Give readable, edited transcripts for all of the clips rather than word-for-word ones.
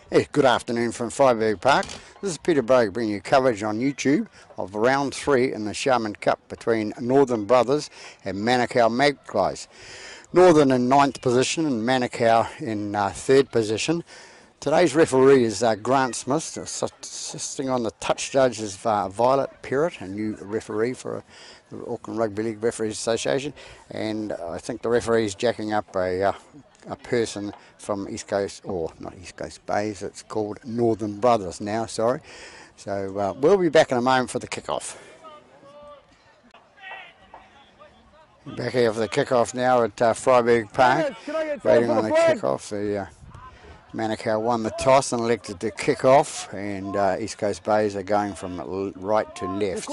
Hey, good afternoon from Freiburg Park. This is Peter Brogue bringing you coverage on YouTube of round 3 in the Sharman Cup between Northern Brothers and Manukau Magpies. Northern in 9th position and Manukau in 3rd position. Today's referee is Grant Smith. Assisting on the touch judge is Violet Perrott, a new referee for the Auckland Rugby League Referees Association, and I think the referee is jacking up a person from East Coast, or not East Coast Bays, it's called Northern Brothers now, sorry. So we'll be back in a moment for the kickoff. Back here for the kickoff now at Freiburg Park, waiting on the kickoff. The Manukau won the toss and elected to kick off, and East Coast Bays are going from right to left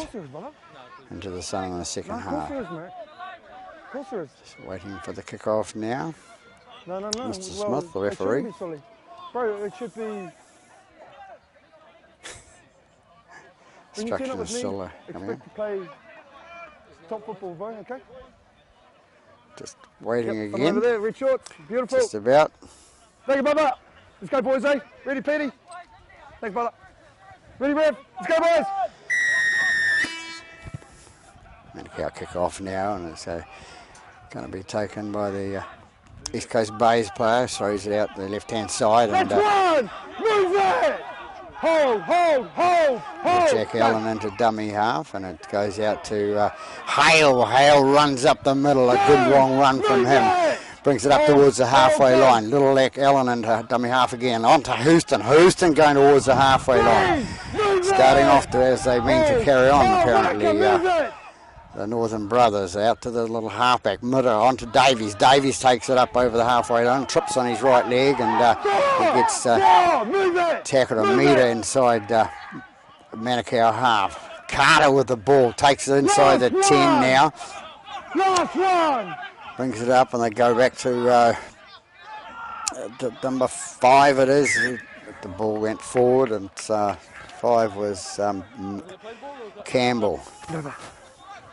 into the sun in the second half. Just waiting for the kickoff now. No. Mr. Smith, the referee. Bro, it should be. Instructions still coming in. Expect to play top football, bro, okay? Just waiting Yep, again. over there, red shorts, beautiful. Just about. Thank you, brother. Let's go, boys, eh? Ready, Petey? Thanks, brother. Ready, Rev? Let's go, boys. Manukau kick off now, and it's going to be taken by the East Coast Bays player. Throws it out the left-hand side. Let's And run! Move it! Hold! Jack Allen into dummy half, and it goes out to Hale. Hale runs up the middle, a good long run from him. Brings it up towards the halfway line. Little Lack Allen into dummy half again. On to Houston. Houston going towards the halfway line. Starting off to, as they mean to carry on, apparently. The Northern Brothers out to the little halfback, Mitter, on to Davies. Davies takes it up over the halfway line, trips on his right leg, and he gets tackled a metre inside Manukau half. Carter with the ball, takes it inside the 10 now. Last one! Brings it up, and they go back to number 5 it is. The ball went forward, and 5 was Campbell.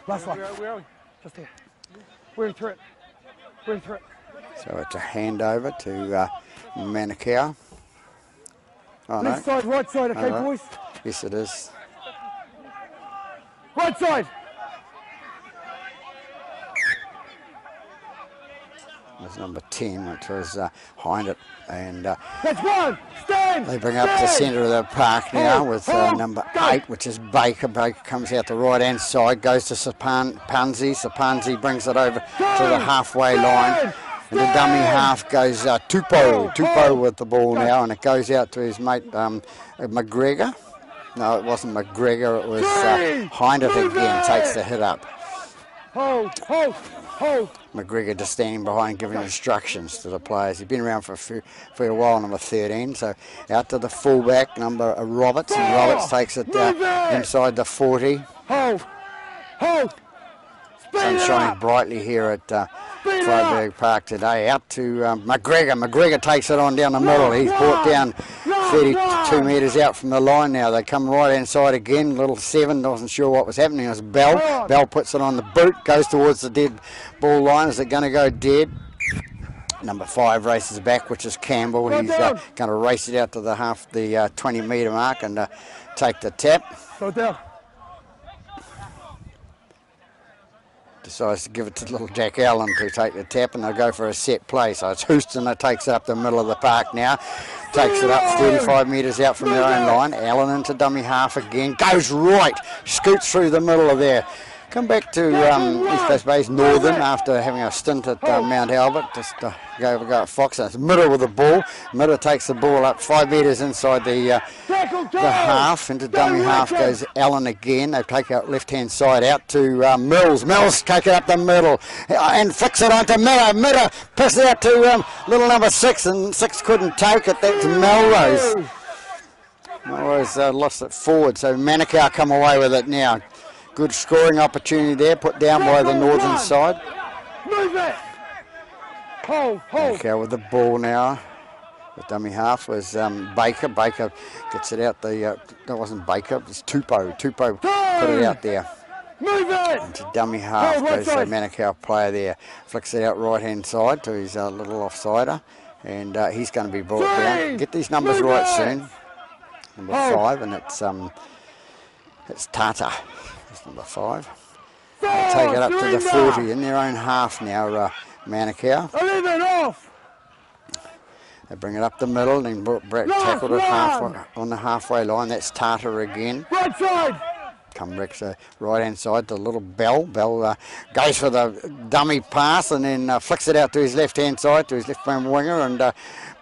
Last one. Where are we? Just here. We're through it. So it's a handover to Manukau. Oh, Left side, right side, okay, boys? Yes, it is. Right side! There's number 10, which was behind it. And that's one! Stand! They bring up the centre of the park now with number 8, which is Baker. Baker comes out the right-hand side, goes to Sapanzi. Sapanzi brings it over to the halfway line. And the dummy half goes Tupou. Tupou with the ball now, and it goes out to his mate McGregor. No, it wasn't McGregor, it was Hindert again, takes the hit up. Hold! McGregor just standing behind giving instructions to the players. He's been around for a while, number 13. So out to the fullback, number Roberts, and Roberts takes it inside the 40. Hold! Sun shining brightly here at Freiburg Park today. Out to McGregor. McGregor takes it on down the middle. He's brought down 32 metres out from the line now. They come right inside again. Little 7, wasn't sure what was happening. It was Bell. Bell puts it on the boot, goes towards the dead ball line. Is it going to go dead? Number 5 races back, which is Campbell. He's going to race it out to the 20 metre mark and take the tap. Go down. Decides to give it to little Jack Allen to take the tap, and they'll go for a set play. So it's Houston that takes it up the middle of the park now. Takes it up 35 metres out from their own line. Allen into dummy half again. Goes right. Scoots through the middle of there. Come back to East Coast Bays Northern after having a stint at Mount Albert. Just go at Fox. It's Mitter with the ball. Mitter takes the ball up 5 metres inside the half. Into dummy half goes Allen again. They take out left-hand side out to Mills. Mills take it up the middle and flicks it onto Mitter. Mitter passes it out to little number 6, and 6 couldn't take it. That's Melrose. Melrose lost it forward, so Manukau come away with it now. Good scoring opportunity there, put down by the northern side. Move it! Hold! Manukau with the ball now. The dummy half was Baker. Baker gets it out the... that wasn't Baker, it was Tupou. Tupou put it out there. Move it! Into dummy half goes the Manukau player there. Flicks it out right-hand side to his little offsider. And he's going to be brought down. Get these numbers right soon. Number 5, and it's Tata. That's number 5. They'll take it up to the 40 in their own half now, Manukau. 11 off. They bring it up the middle, and Brett tackled it halfway, on the halfway line. That's Tata again. Right side. Come Rex, right hand side to little Bell. Bell goes for the dummy pass and then flicks it out to his left hand side, to his left wing winger, and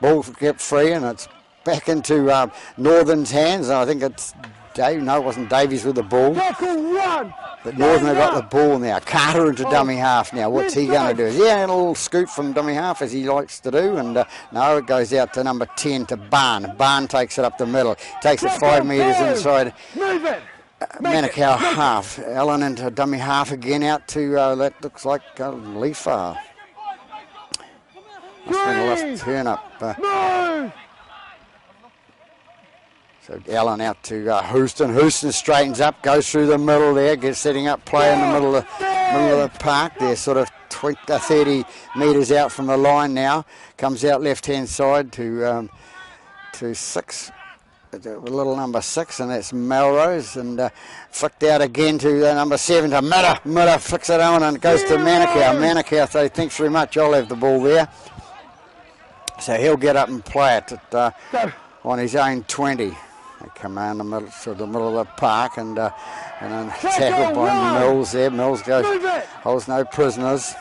ball kept free, and it's back into Northern's hands. I think it's Dave. No, it wasn't Davies with the ball. Tackle run. But Northern have got the ball now. Carter into dummy half now. What's he going to do? Is he having a little scoop from dummy half, as he likes to do? And no, it goes out to number 10 to Barn. Barn takes it up the middle. Takes it 5 metres inside. Move it. Manukau half. Allen into dummy half again, out to, that looks like Leafar. Must have been a last turn up. Move. So Allen out to Houston. Houston straightens up, goes through the middle there, gets setting up play in the middle of the park. They're sort of 30 metres out from the line now. Comes out left-hand side to 6. A little number 6, and that's Melrose, and flicked out again to number 7 to Miller. Miller flicks it on, and it goes to Manukau. Manukau say, thanks very much, I'll have the ball there. So he'll get up and play it at, on his own 20. They come around the middle, to the middle of the park, and then tackled by Mills there. Mills goes, holds no prisoners.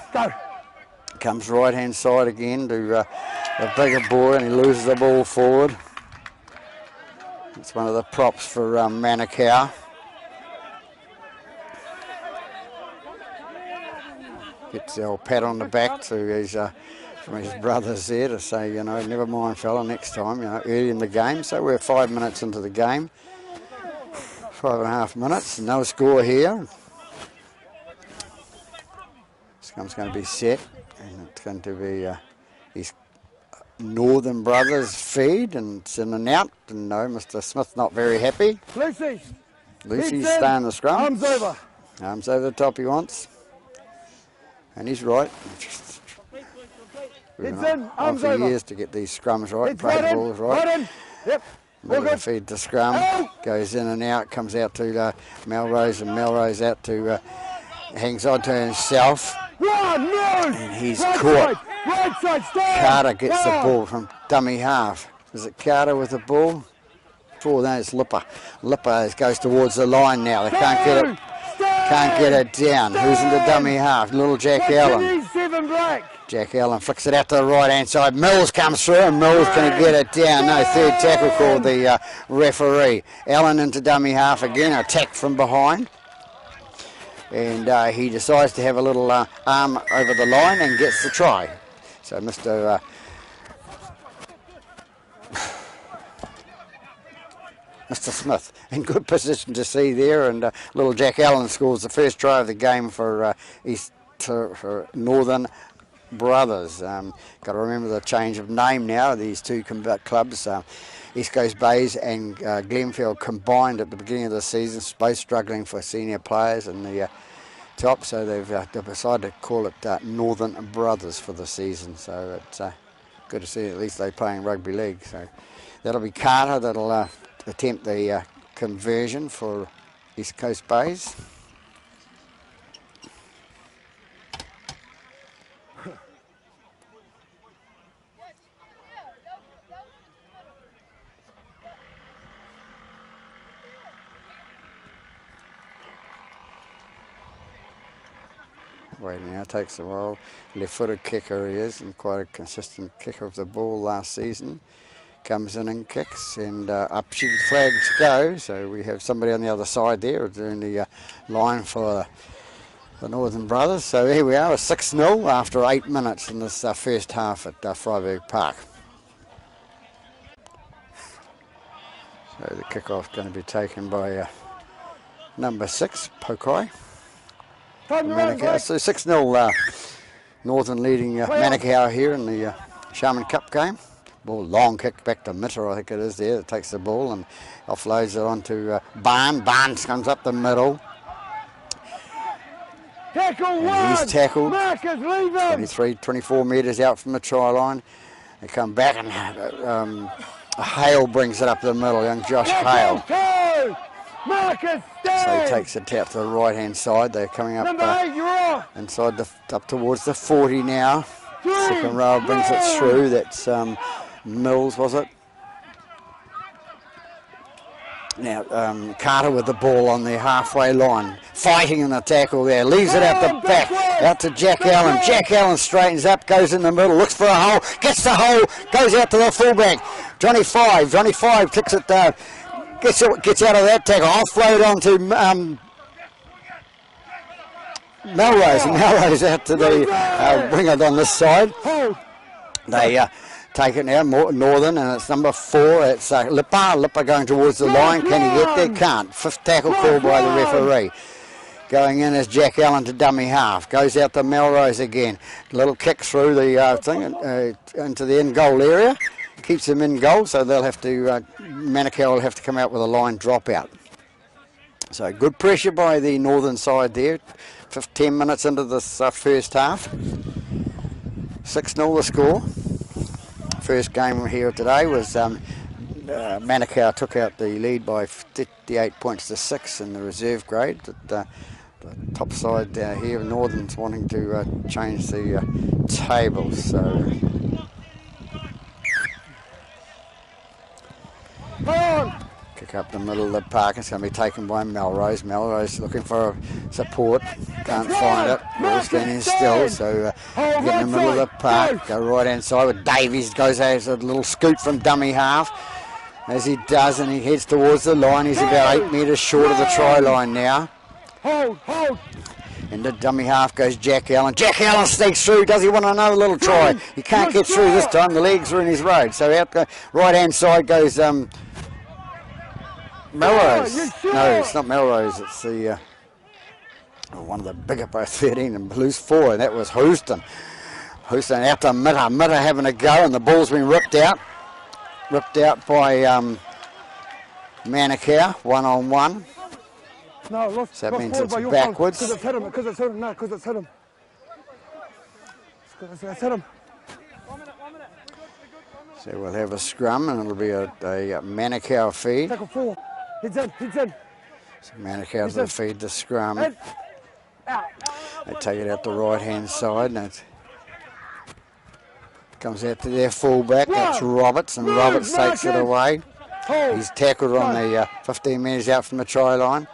Comes right hand side again to the bigger boy, and he loses the ball forward. It's one of the props for Manukau. Gets the old pat on the back to his from his brothers there to say, you know, never mind fella, next time, you know, early in the game. So we're 5 minutes into the game. 5.5 minutes, no score here. Scum's going to be set, and it's going to be his Northern Brothers feed, and it's in and out, and no, Mr. Smith's not very happy. Lucy's staying the scrum. Arms over. Arms over the top he wants. And he's right. We've been on for years to get these scrums right, play the balls right. Yep. Middle of feed the scrum, goes in and out, comes out to Melrose, and Melrose out to, hangs on to himself. And he's caught. Right side, Carter gets the ball from dummy half. Is it Carter with the ball? Oh, no, it's Lipper. Lipper goes towards the line now. They can't get it. Can't get it down. Who's in the dummy half? Little Jack Allen. Jack Allen flicks it out to the right hand side. Mills comes through, and Mills can get it down. No, third tackle called the referee. Allen into dummy half again, attacked from behind. And he decides to have a little arm over the line and gets the try. So Mr. Mr. Smith in good position to see there, and little Jack Allen scores the first try of the game for for Northern Brothers. Got to remember the change of name now. These two clubs, East Coast Bays and Glenfield, combined at the beginning of the season, both struggling for senior players in the top, so they've decided to call it Northern Brothers for the season. So it's good to see at least they're playing rugby league. So that'll be Carter that'll attempt the conversion for East Coast Bays. Wait now, takes a while. Left-footed kicker he is, and quite a consistent kicker of the ball last season. Comes in and kicks, and up shooting flags go. So we have somebody on the other side there doing the line for the Northern Brothers. So here we are, 6-0 after 8 minutes in this first half at Freiburg Park. So the kickoff going to be taken by number 6, Pokai. Manukau. So 6-0 Northern leading Manukau here in the Sharman Cup game. Ball long kick back to Mitter, I think it is there, that takes the ball and offloads it onto Barn. Barnes comes up the middle. Tackle and he's tackled Marcus, 24 metres out from the try line. They come back and Hale brings it up the middle, young Josh Hale. So he takes it out to the right hand side. They're coming up inside up towards the 40 now. Second row brings it through. That's Mills, was it? Now Carter with the ball on the halfway line, fighting in the tackle there, leaves it out the back, out to Jack Allen. Jack Allen straightens up, goes in the middle, looks for a hole, gets the hole, goes out to the fullback. Johnny Five kicks it down, gets out of that tackle, offload onto Melrose, and Melrose out to the bring it on this side. They take it now, Northern, and it's number 4. It's Lipper going towards the line. Can he get there? Can't. 5th tackle called by the referee. Going in is Jack Allen to dummy half. Goes out to Melrose again. Little kick through the thing into the in goal area. Keeps them in goal, so they'll have to, Manukau will have to come out with a line dropout. So good pressure by the Northern side there. 10 minutes into this first half. 6-0 the score. First game here today was Manukau took out the lead by 58 points to 6 in the reserve grade. The top side here, Northern's wanting to change the tables. So kick up the middle of the park. It's going to be taken by Melrose. Melrose looking for support. Can't find it. Ball standing still. So get in the middle of the park. Go right hand side with Davies. Goes out a little scoot from dummy half. As he does, and he heads towards the line. He's about 8 metres short of the try line now. Into dummy half goes Jack Allen. Jack Allen sneaks through. Does he want another little try? He can't get through this time. The legs are in his road. So out the right hand side goes Melrose. No, it's not Melrose. It's the one of the bigger by 13 and Blues 4, and that was Houston. Houston out to Mitter. Mitter having a go, and the ball's been ripped out. Ripped out by Manukau, 1-on-1. No, so that means it's backwards. Because it's hit him. Because it's hit him. No, because it's hit him. It's hit him. So we'll have a scrum, and it'll be a Manukau feed. Tackle 4. He's in. So Manukau's will feed the scrum. They take it out the right-hand side, and it comes out to their fullback. That's Roberts, and Roberts takes it away. He's tackled on the 15 metres out from the try line.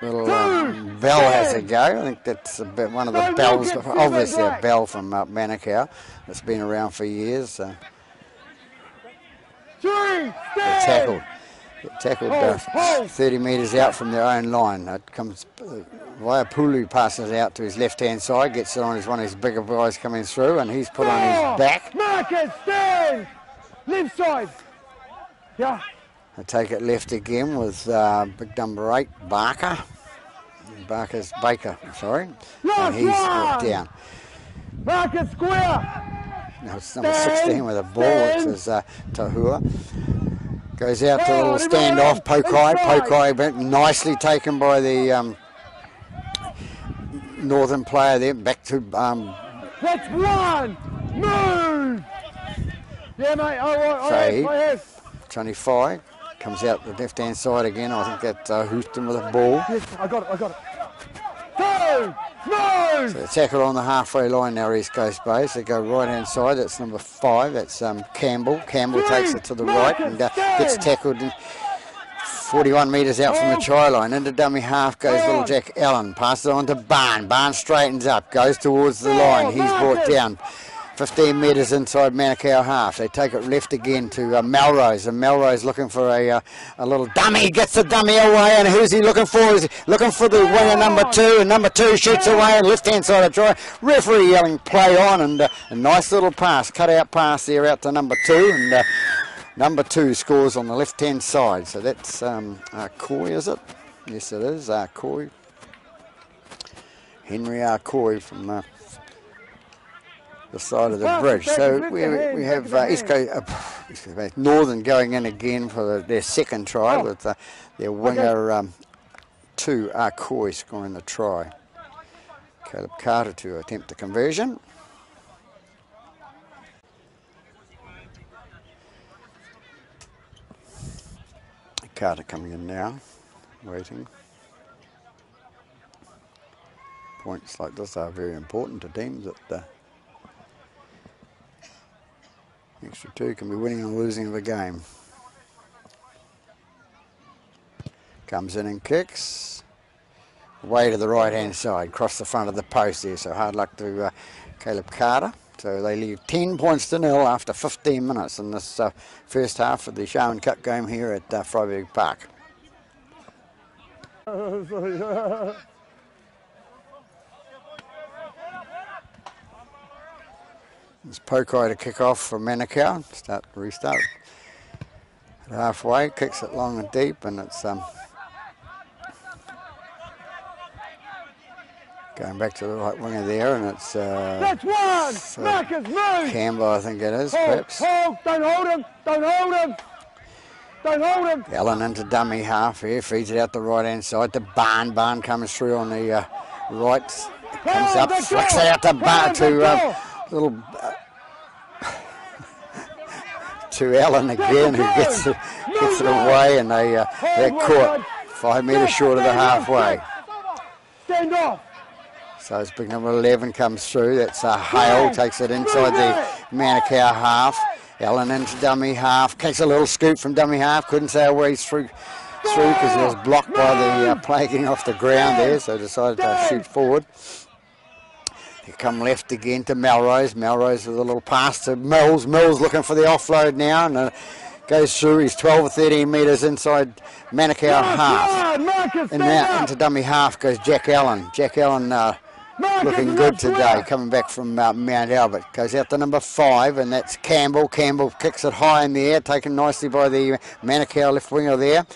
Little Bell has a go. I think that's a bit, one of the bells, obviously a bell from Manukau that's been around for years. They're tackled. Tackled 30 metres out from their own line. It comes Waiapulu, passes out to his left-hand side, gets it on his one of his bigger guys coming through, and he's put on his back. Marcus, stand! Left side. Yeah. They take it left again with big number 8, Baker. Baker, sorry. And he's brought down. Marcus square. No, it's number 16 with a ball, which is Tahua. Goes out to a little standoff, Pokai. Pokai nicely taken by the Northern player there. Back to... That's one! Move! Yeah, mate, all right. 25. Comes out the left-hand side again. I think that's Houston with a ball. Yes, I got it. Go! Move! So tackle on the halfway line now, East Coast Base. They go right-hand side. That's number 5. That's Campbell. Campbell takes it to the right and gets tackled 41 metres out from the try line. Into dummy half goes little Jack Allen. Passes it on to Barn. Barn straightens up. Goes towards the line. He's brought down 15 metres inside Manukau half. They take it left again to Melrose, and Melrose looking for a little dummy. Gets the dummy away, and who's he looking for? He's looking for the winner, number 2, and number 2 shoots away and left-hand side of try. Referee yelling play on, and a nice little pass, cut-out pass there out to number 2, and number 2 scores on the left-hand side. So that's Coy, is it? Yes, it is. Coy. Henry Coy from the side of the bridge. So we have East Coast, Northern going in again for their second try with their winger 2, Coy, scoring the try. Caleb Carter to attempt the conversion. Carter coming in now, waiting. Points like this are very important to teams. That the extra 2 can be winning or losing of a game. Comes in and kicks. Way to the right-hand side, across the front of the post there. So hard luck to Caleb Carter. So they leave 10 points to 0 after 15 minutes in this first half of the Sharman Cup game here at Freiburg Park. It's Pokai to kick off for Manukau. Restart. At halfway, kicks it long and deep, and it's going back to the right winger there, and it's That's one! Marcus, move! Campbell, I think it is, perhaps. Hold! Don't hold him! Don't hold him! Don't hold him! Allen into dummy half here, feeds it out the right-hand side to Barn. Barn comes through on the right, comes up, flicks it out to Barn to little to Allen again, who gets it away, and they're caught 5 metres short of the halfway. Stand off! So it's big number 11 comes through. That's Hale, takes it inside the Manukau half. Allen into dummy half, kicks a little scoop from dummy half. Couldn't say a way through because he was blocked by the player getting off the ground there, so decided to shoot forward. They come left again to Melrose. Melrose with a little pass to Mills. Mills looking for the offload now, and goes through. He's 12 or 13 metres inside Manukau half. And now into dummy half goes Jack Allen. Jack Allen looking good today, coming back from Mount Albert. Goes out to number 5, and that's Campbell. Campbell kicks it high in the air, taken nicely by the Manukau left winger there.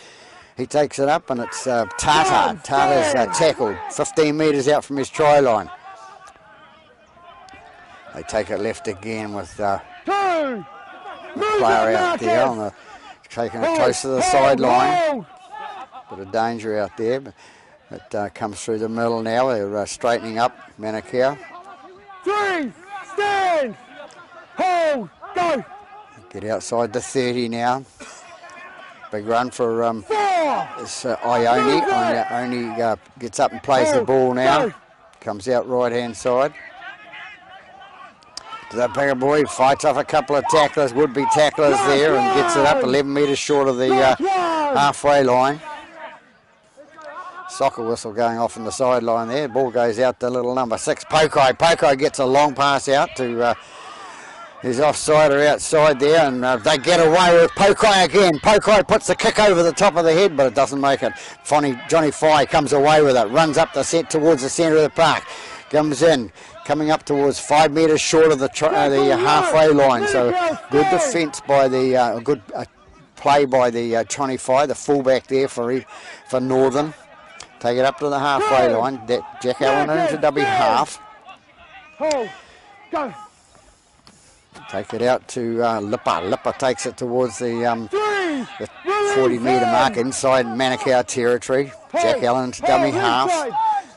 He takes it up, and it's Tartar. Tartar's tackled 15 metres out from his try line. They take it left again with the player out there, on taking it close to the sideline. Bit of danger out there, but it comes through the middle now. They're straightening up Manukau. 3, stand, hold, go. Get outside the 30 now. Big run for it's Ione. Ione gets up and plays the ball now. Comes out right-hand side. The bigger boy fights off a couple of tacklers, would-be tacklers there, and gets it up 11 metres short of the halfway line. Soccer whistle going off on the sideline there. Ball goes out to little number 6, Pokai. Pokai gets a long pass out to his offside or outside there, and they get away with Pokai again. Pokai puts the kick over the top of the head, but it doesn't make it. Johnny Fye comes away with it, runs up the set towards the centre of the park, comes in. Coming up towards 5 metres short of the halfway line. So good defence by the good play by the Johnny Fye, the fullback there for Northern. Take it up to the halfway line. Jack Allen into dummy half. Take it out to Lipper. Lipper takes it towards the 40-metre mark inside Manukau territory. Jack Allen into dummy half.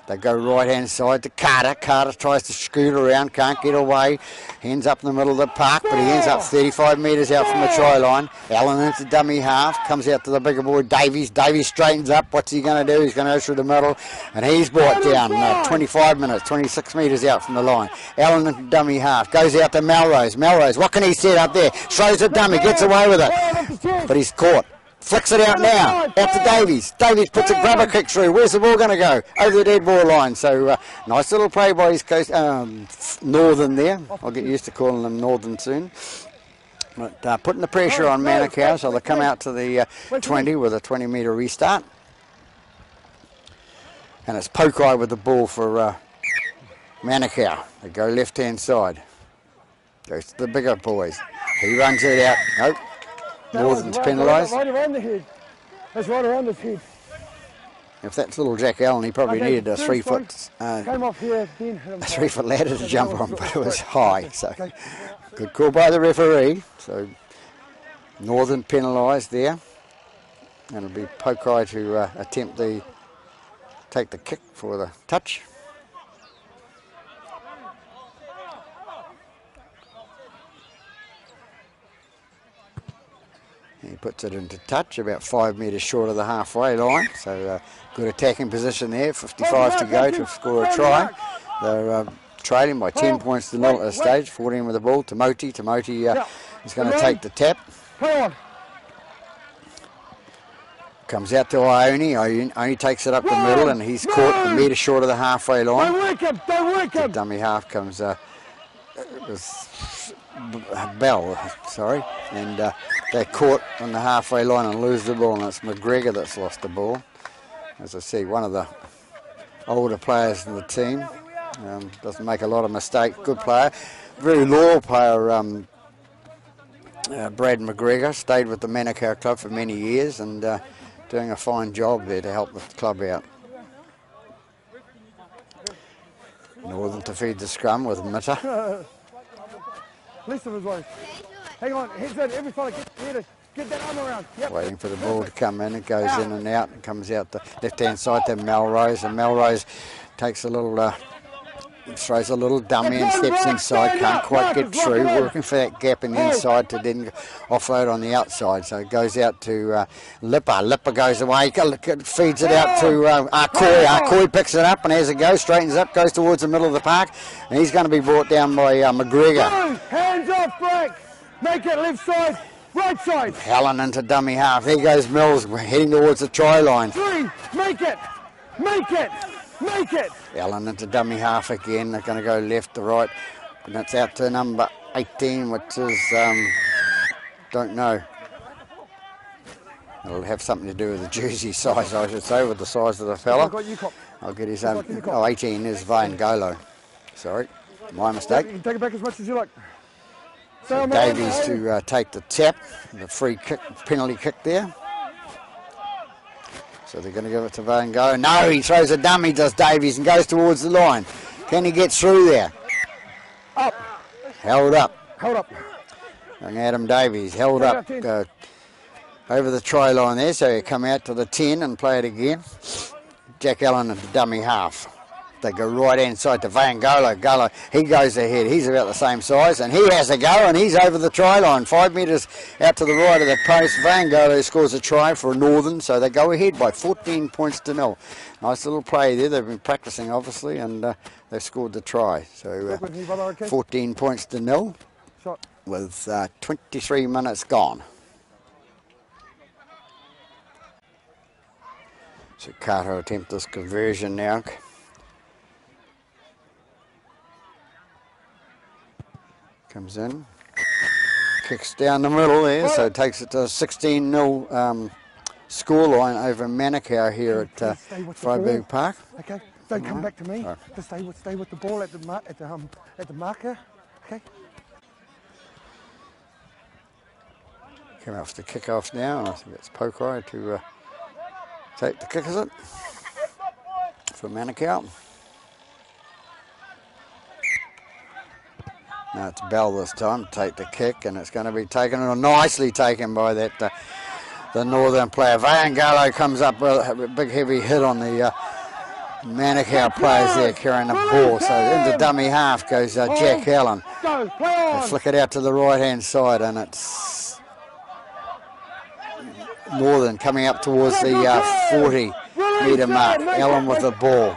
They go right-hand side to Carter. Carter tries to scoot around, can't get away. Ends up in the middle of the park, but he ends up 35 metres out from the try line. Allen into dummy half, comes out to the bigger boy, Davies. Davies straightens up. What's he going to do? He's going to go through the middle, and he's brought down 25 minutes, 26 metres out from the line. Allen into dummy half, goes out to Melrose. Melrose, what can he set up there? Throws a dummy, gets away with it, but he's caught. Flicks it out now, out to Davies. Davies puts a grubber kick through. Where's the ball going to go? Over the dead ball line. So nice little play by his coast, Northern there. I'll get used to calling them Northern soon. But putting the pressure on Manukau, so they come out to the 20 with a 20-metre restart. And it's Pokai with the ball for Manukau. They go left-hand side. Goes to the bigger boys. He runs it out. Nope. Northern's penalised. Right around the head. That's right around his head. If that's little Jack Allen, he probably needed a 3-foot came off here, then hit him. a 3-foot ladder to jump on, but it was high. So good call by the referee. So Northern penalised there. And it'll be Pokai to attempt take the kick for the touch. He puts it into touch, about 5 metres short of the halfway line. So good attacking position there. 55 to go to score a try. They're trailing by 10 points to 0 at this stage. 14 with the ball. Timoti is going to take the tap. Comes out to Ione. Ione takes it up the middle, and he's caught a metre short of the halfway line. Don't work him. The dummy half comes Bell, sorry, and they're caught on the halfway line and lose the ball, and it's McGregor that's lost the ball. As I see, one of the older players in the team, doesn't make a lot of mistakes, good player, very loyal player. Brad McGregor stayed with the Manukau club for many years and doing a fine job there to help the club out. Northern to feed the scrum with Mitter. Listen his way. Hang on, heads in, every fella get that arm around. Yep. Waiting for the ball to come in, it goes in and out, and comes out the left-hand side to Melrose, and Melrose takes a little, throws a little dummy and steps inside, can't quite get through, working for that gap in the inside to then offload on the outside. So it goes out to Lipper. Lipper goes away, feeds it out to Arcoy. Arcoy picks it up, and as it goes, straightens up, goes towards the middle of the park, and he's going to be brought down by McGregor. Hands off, Frank. Make it left side, right side. Allen into dummy half. Here goes Mills, heading towards the try line. 3, make it, make it. Make it! Allen into dummy half again. They're going to go left to right. And that's out to number 18, which is, don't know. It'll have something to do with the jersey size, I should say, with the size of the fella. I'll get his 18 is Vangolo. Sorry, my mistake. You can take it back as much as you like. So Davies to take the tap, the free kick, penalty kick there. So they're going to give it to Vangolo. No, he throws a dummy, does Davies, and goes towards the line. Can he get through there? Up. Held up. Held up. Young Adam Davies held up over the try line there, so he come out to the 10 and play it again. Jack Allen at the dummy half. They go right hand side to Vangolo. He goes ahead. He's about the same size, and he has a go, and he's over the try line. 5 metres out to the right of the post. Vangolo scores a try for Northern, so they go ahead by 14 points to 0. Nice little play there. They've been practicing, obviously, and they've scored the try. So 14 points to 0 with 23 minutes gone. So Carter attempt this conversion now. Comes in, kicks down the middle there, so takes it to a 16-0 scoreline over Manukau here at Freiburg Park. Okay, don't come back to me. Right. Just stay with the ball at the marker. Okay. Come off the kickoff now, and I think it's Pokai to take the kick, is it? For Manukau. Now it's Bell this time to take the kick, and it's going to be taken, or nicely taken by that the Northern player. Vangolo comes up with a big heavy hit on the Manukau players there carrying the ball. So into dummy half goes Jack Allen. They flick it out to the right hand side, and it's Northern coming up towards the 40 metre mark. Allen with the ball.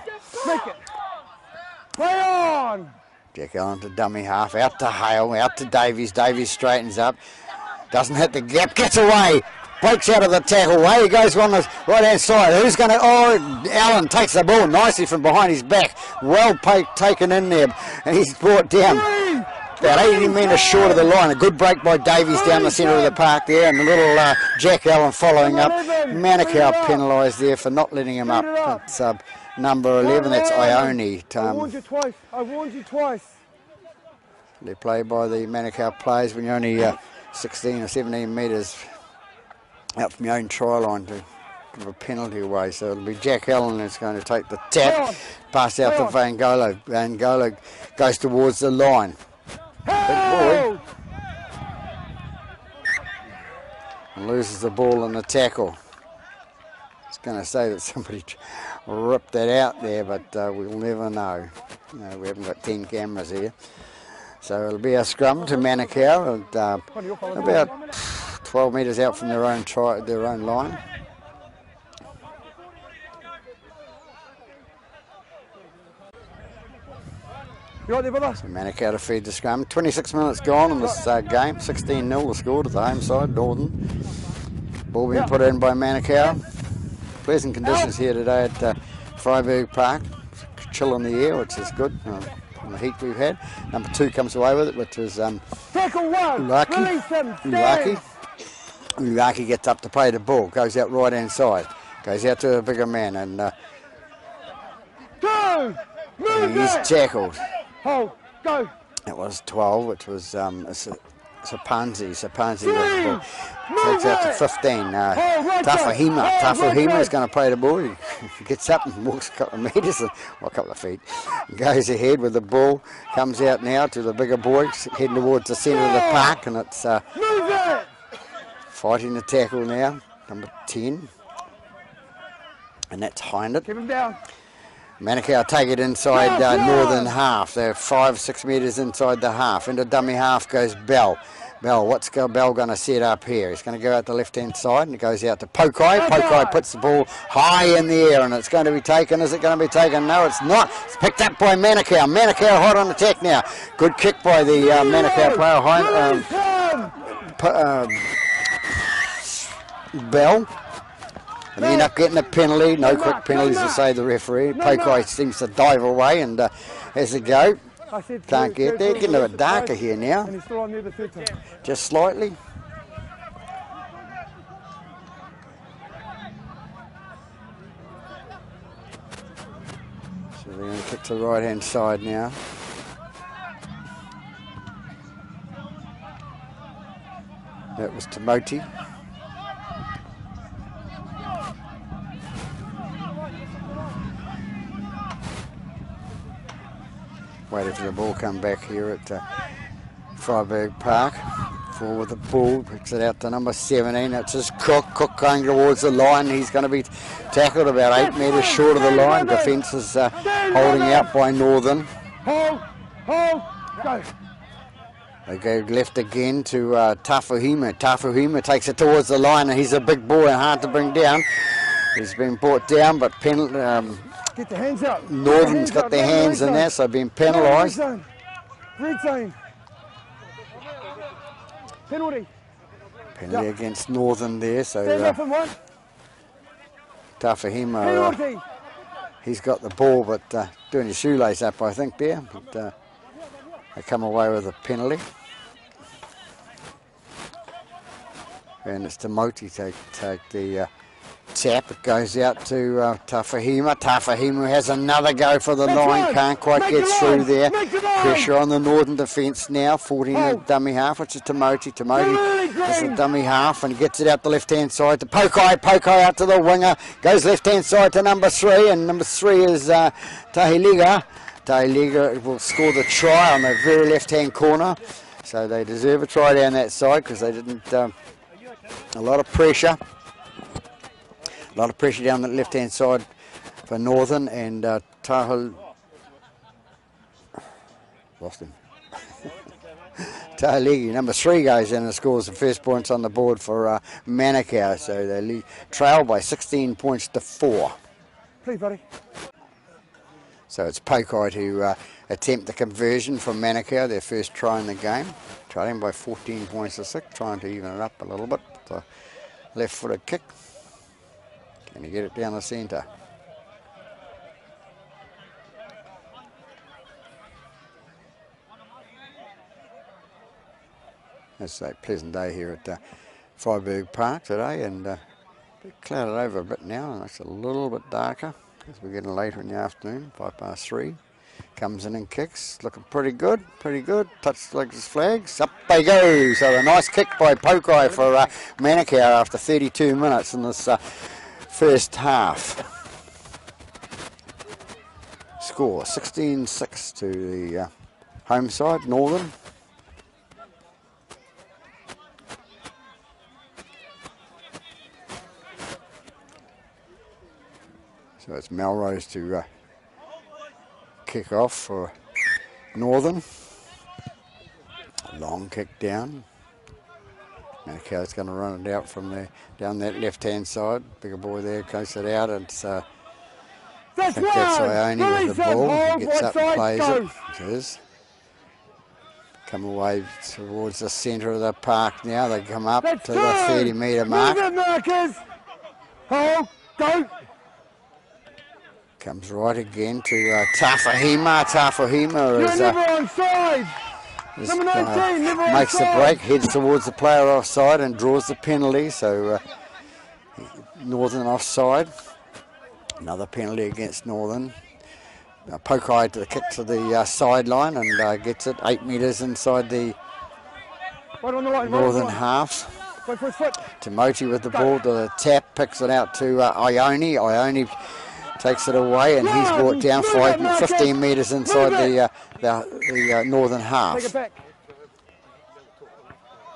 Play on! Jack Allen to dummy half, out to Hale, out to Davies. Davies straightens up, doesn't hit the gap, gets away, breaks out of the tackle. Away he goes on the right hand side. Who's going to? Oh, Allen takes the ball nicely from behind his back. Well taken in there, and he's brought down about 80 metres short of the line. A good break by Davies down the centre of the park there, and the little Jack Allen following up. Manukau penalised there for not letting him up. It's number 11, that's Ione. I warned you twice. I warned you twice. They play by the Manukau players when you're only 16 or 17 metres out from your own try line to give a penalty away. So it'll be Jack Allen that's going to take the tap, pass out to Vangolo. Vangolo goes towards the line. Big boy. And loses the ball in the tackle. It's going to say that somebody ripped that out there, but we'll never know. No, we haven't got 10 cameras here. So it'll be a scrum to Manukau at about 12 metres out from their own line. You right there, brother? So Manukau to feed the scrum. 26 minutes gone in this game. 16-0 the score to the home side, Northern. Ball being put in by Manukau. Pleasant conditions here today at Freiburg Park. Chill in the air, which is good from the heat we've had. Number 2 comes away with it, which is Tackle 1. Release them. Uluaki gets up to play the ball. Goes out right hand side. Goes out to a bigger man and Go. Move he's it. tackled. Hold. Go. It was 12, which was Sapanzi got the ball. Takes out to 15. Tafahima is going to play the ball. He gets up and walks a couple of metres, a couple of feet. Goes ahead with the ball. Comes out now to the bigger boy, heading towards the centre of the park, and it's fighting the tackle now. Number 10. And that's Hindert. Keep him down. Manukau take it inside Northern half. They're 5-6 metres inside the half. Into dummy half goes Bell. What's Bell going to set up here? He's going to go out the left-hand side and it goes out to Pokai. Pokai puts the ball high in the air and it's going to be taken. Is it going to be taken? No, it's not. It's picked up by Manukau. Manukau hot on attack now. Good kick by the Manukau player. Bell. And they end up getting a penalty. No quick penalties to say the referee. Pokai seems to dive away and has a go. Can't get there. Getting a bit darker here now. Just slightly. So they're going to kick to the right hand side now. That was Timoti. Waiting for the ball come back here at Freiburg Park. Forward with the ball, picks it out to number 17. That's his Cook. Cook going towards the line. He's going to be tackled about 8 metres short of the line. Defence is holding out by Northern. Hold, go. They go left again to Tafuhima. Tafuhima takes it towards the line and he's a big boy and hard to bring down. He's been brought down, but get the hands up. Northern's got their hands in there, so been penalised. Red zone. Penalty Against Northern there, so Tafahima, he's got the ball, but doing his shoelace up, I think, there. But they come away with a penalty. And it's Timoti take the tap. It goes out to Tafahima. Tafahima has another go for the line. Can't quite get through there. Pressure on the Northern defence now. 14 at dummy half, which is Timoti. Timoti is a dummy half and gets it out the left-hand side to Pokai. Pokai out to the winger. Goes left-hand side to number 3, and number 3 is Tahiliga. Tahiliga will score the try on the very left-hand corner. So they deserve a try down that side because they didn't... a lot of pressure. A lot of pressure down the left-hand side for Northern, and lost him. Tahiligi, number 3, goes in and scores the first points on the board for Manukau. So they trail by 16 points to 4. Please, buddy. So it's Pokai to attempt the conversion from Manukau, their first try in the game. Trailing by 14 points to 6, trying to even it up a little bit. The left-footed kick. Can you get it down the centre? It's a pleasant day here at Freiburg Park today, and clouded over a bit now, and it's a little bit darker as we're getting later in the afternoon. 3:05. Comes in and kicks, looking pretty good. Touch like his flags, up they go. So a nice kick by Pokai for Manukau after 32 minutes in this first half. Score 16-6 to the home side, Northern. So it's Melrose to kick off for Northern. A long kick down. Manukau's going to run it out from there, down that left-hand side. Bigger boy there, goes it out. It's, I think that's Ione with the ball. He gets up and plays it. It is. Come away towards the centre of the park now. They come up to the 30-metre mark. Hold, go. Comes right again to Tafahima. Tafahima is, never onside. Number 19, never makes onside. the break, heads towards the player offside and draws the penalty. So Northern offside. Another penalty against Northern. Pokai to the kick to the sideline and gets it 8 metres inside the Northern half. Timothy with the ball to the tap, picks it out to Ione. Ione takes it away and he's brought down 15 metres inside the Northern half. Take it back.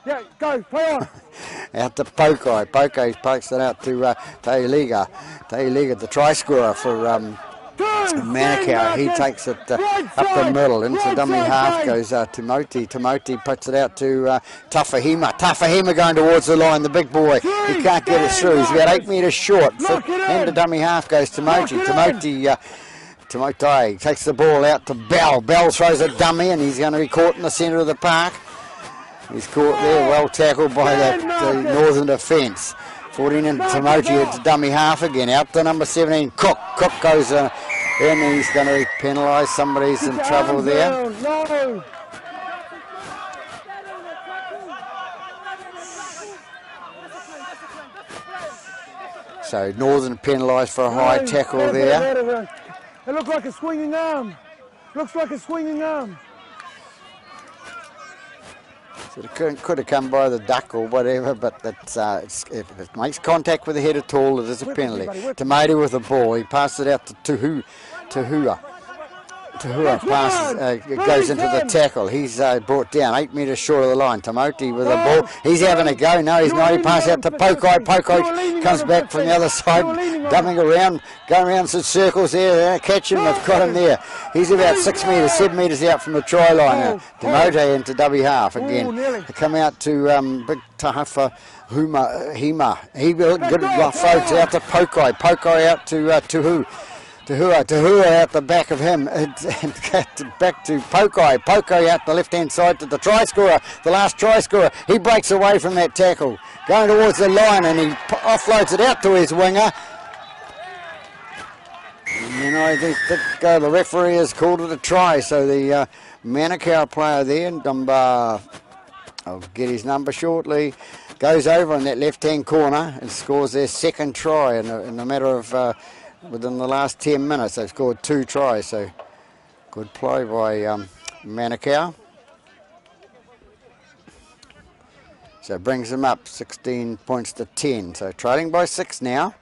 Yeah, go, play on. Out to Pokai. Pokai takes it out to Teiliga. Teiliga, the try scorer for Manukau. He takes it up the middle into dummy half. Goes Timothy. Timothy puts it out to Tafahima. Tafahima going towards the line. The big boy. He can't get it through. He's about 8 metres short. Into dummy half goes Timothy. Timothy takes the ball out to Bell. Bell throws a dummy and he's going to be caught in the centre of the park. He's caught there, well tackled by the Northern defence. 14 and Timothy to dummy half again. Out to number 17, Cook. Cook goes in and he's going to be penalised. Somebody's in trouble there. No. So Northern penalised for a high tackle there. It looked like a swinging arm. Looks like a swinging arm. So it could have come by the duck or whatever, but if it makes contact with the head at all, it is a penalty. Tomato with the ball, he passes it out to Tahua. Tahua passes, goes into the tackle. He's brought down 8 metres short of the line. Timothy with the ball. He's having a go. No, he's not. He passes out to Pokai. Pokai comes back from the other side, dumbing around, going around some circles there. Catch him. They've got him there. He's about 6 metres, 7 metres out from the try line now. Timothy into W half again. They come out to Big Tahafa Hima. He will get it folks out to Pokai. Pokai out to Tuhu. Tahua out the back of him and back to Pokai. Pokai out the left-hand side to the try scorer, the last try scorer. He breaks away from that tackle, going towards the line and he offloads it out to his winger. And I think the referee has called it a try, so the Manukau player there, number, I'll get his number shortly, goes over in that left-hand corner and scores their second try in a matter of within the last 10 minutes. They've scored 2 tries, so good play by Manukau. So it brings them up 16 points to 10. So trailing by 6 now.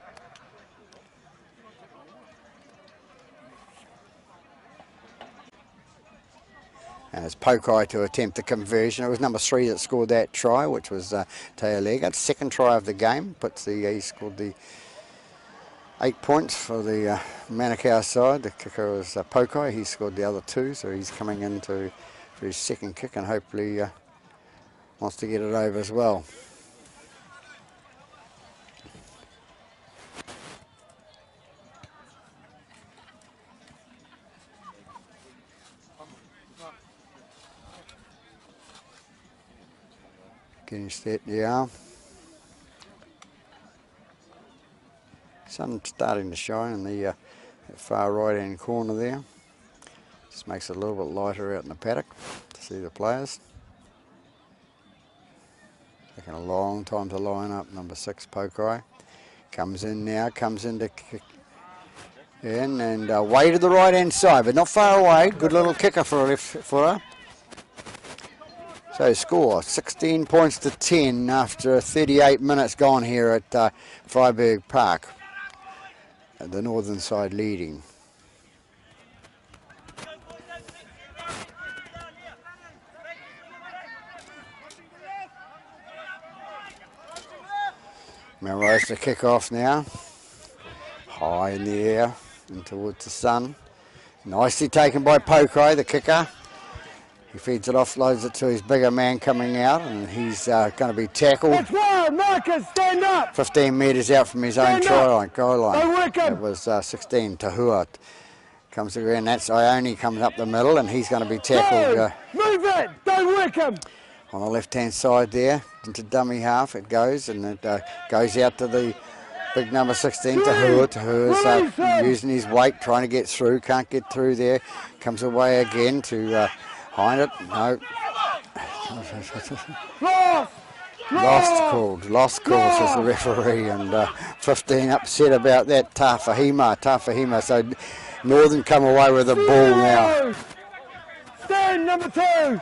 And it's Pokai to attempt the conversion. It was number 3 that scored that try, which was Teolega. Second try of the game. He scored the 8 points for the Manukau side. The kicker was Pokai. He scored the other 2, so he's coming in for his second kick and hopefully wants to get it over as well. Getting set, yeah. Sun starting to shine in the far right hand corner there. Just makes it a little bit lighter out in the paddock to see the players. Taking a long time to line up. Number 6 Pokai comes in now, comes in to kick in and away to the right hand side, but not far away. Good little kicker for a left footer. So score 16 points to 10 after 38 minutes gone here at Freiburg Park. The Northern side leading. Melrose to kick off now. High in the air and towards the sun. Nicely taken by Pokai, the kicker. He feeds it off, loads it to his bigger man coming out, and he's going to be tackled. That's one, Marcus, stand up! 15 metres out from his own goal line. Don't work him. It was 16, Tahua comes around, that's Ione comes up the middle, and he's going to be tackled. Move it, don't work him! On the left-hand side there, into dummy half it goes, and it goes out to the big number 16, Tahua. Tahua's using his weight, trying to get through, can't get through there. Comes away again to Hind it, no. Lost call, says the referee, and 15 upset about that, Tafahima. So Northern come away with the ball now. Stand number 2.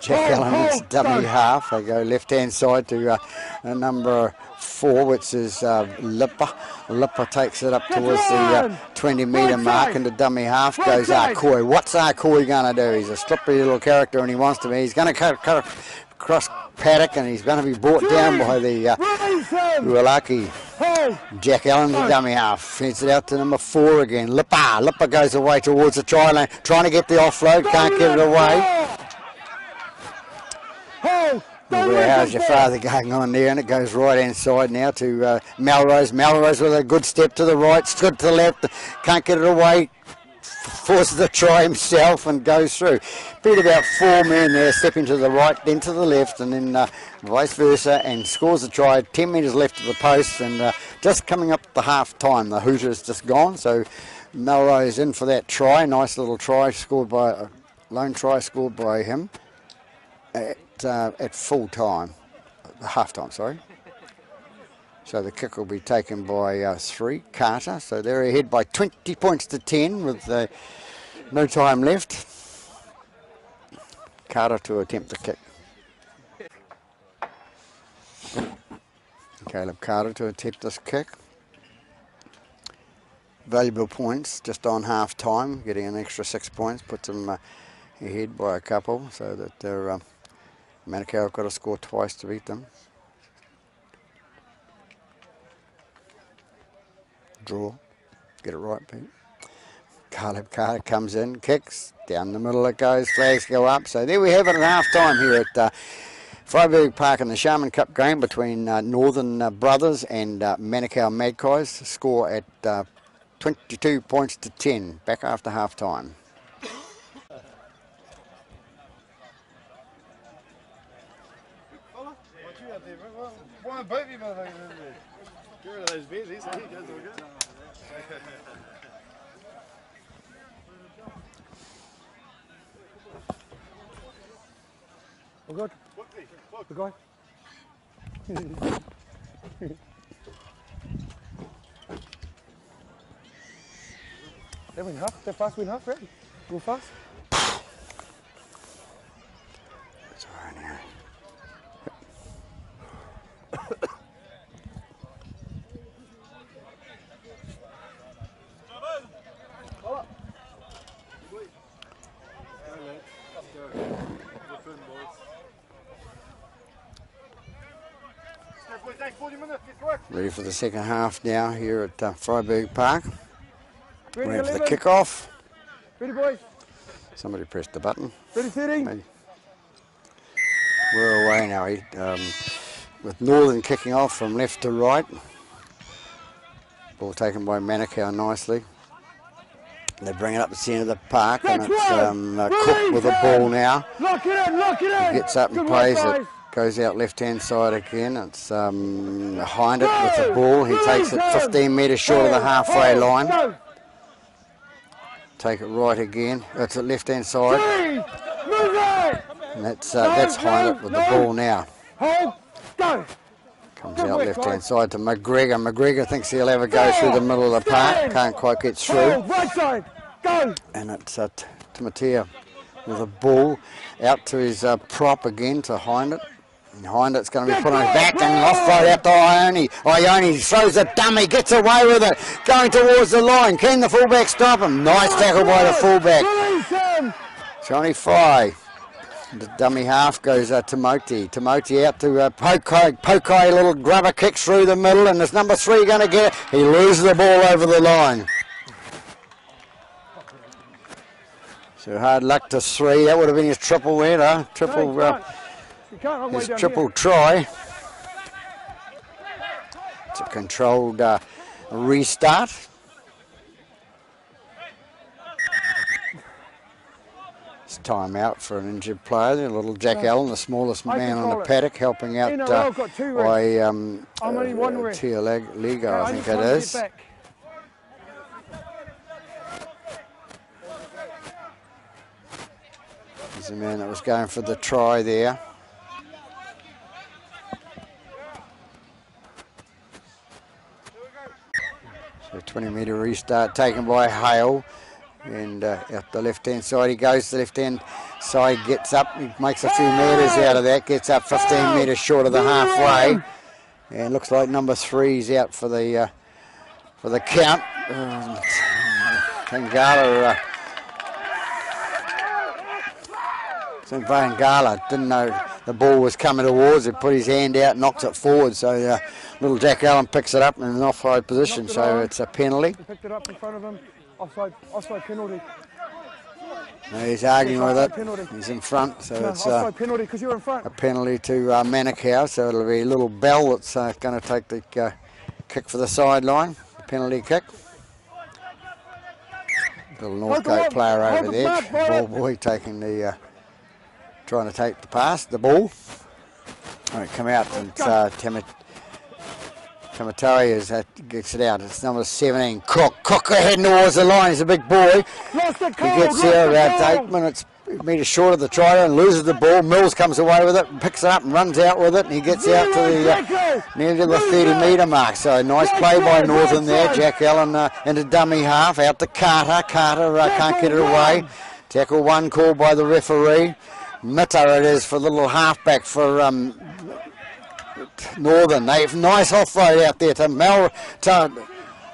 Jack Allen's dummy half. They go left-hand side to number 4, which is Lipper. Lipper takes it up towards the 20-metre mark, and the dummy half goes Arkoi. What's Arkoi going to do? He's a slippery little character, and he wants to be. He's going to cut across paddock, and he's going to be brought down by the Ualaki. Jack Allen, the dummy half, feeds it out to number 4 again. Lipper goes away towards the try lane, trying to get the offload, can't get it away. How's your father going on there? And it goes right hand side now to Melrose. Melrose with a good step to the right, good to the left, can't get it away. Forces the try himself and goes through. Beat about 4 men there, stepping to the right, then to the left, and then vice versa, and scores the try. 10 metres left of the post, and just coming up the half time. The Hooter's just gone, so Melrose in for that try. Nice little try scored by a lone try scored by him at full time, half time. Sorry. So the kick will be taken by 3, Carter. So they're ahead by 20 points to 10 with no time left. Carter to attempt the kick. Caleb Carter to attempt this kick. Valuable points just on half time, getting an extra 6 points, puts them ahead by a couple, so that they're Manukau have got to score twice to beat them. Draw, get it right, Pete. Caleb Carter comes in, kicks, down the middle it goes, flags go up. So there we have it at half time here at Freiburg Park in the Sharman Cup game between Northern Brothers and Manukau Magpies. Score at 22 points to 10, back after half time. Get rid of those beers, he goes all good. Oh God. The guy. They win half, they're fast win half, ready? Go fast. That's all right now. Ready for the second half now here at Freiburg Park. Ready for the kickoff. Ready, boys. Somebody pressed the button. Ready, 30. Maybe. We're away now. With Northern kicking off from left to right. Ball taken by Manukau nicely. They bring it up the centre of the park, and it's Cook with the ball now. Lock it in, lock it in. He gets up and plays it. Goes out left-hand side again. It's behind it with the ball. He takes it 15 metres short of the halfway line. Take it right again. It's at left-hand side. And that's Hind it with the ball now. Comes out left-hand side to McGregor. McGregor thinks he'll ever go through the middle of the park. Can't quite get through. Right side, go. And it's Timotea with a ball out to his prop again to Hind it. Behind it's going to be put on his back and offload out to Ione. Ione throws a dummy, gets away with it, going towards the line. Can the fullback stop him? Nice tackle by the fullback. Johnny Fry. The dummy half goes to Moti. Moti out to Pokai. Pokai, a little grubber kick through the middle, and there's number 3 going to get it. He loses the ball over the line. So hard luck to 3. That would have been his triple there, huh? Triple, You can't, I'm way his down triple here. try. It's a controlled restart. It's time out for an injured player. There, little Jack Allen, the smallest man on the paddock, helping out I've got 2 by I'm only 1 ref. Tia Liga, I think just it want to is. get back. He's the man that was going for the try there. So 20-metre restart taken by Hale. And out the left-hand side he goes. The left-hand side gets up. He makes a few metres out of that. Gets up 15 metres short of the halfway. And looks like number 3's out for the count. Tangala. Vangala didn't know the ball was coming towards it. Put his hand out, knocks it forward. So little Jack Allen picks it up in an offside position. So it's a penalty. He picked it up in front of him. Offside penalty. No, he's arguing with it. Penalty. He's in front, so No, it's offside penalty because you're in front. a penalty to Manukau. So it'll be a little Bell that's going to take the kick for the sideline. Penalty kick. Little Northcote player over there. Ball boy taking the trying to take the pass, the ball. All right, come out and Tamatari gets it out. It's number 17. Cook heading towards the line. He's a big boy. He gets there about 8 metres short of the try and loses the ball. Mills comes away with it, and picks it up and runs out with it, and he gets out to the near to the 30-metre mark. So nice play by Northern there. Jack Allen into dummy half, out to Carter. Carter can't get it away. Tackle 1 called by the referee. Mitter it is for the little halfback for Northern. They've nice off-road out there to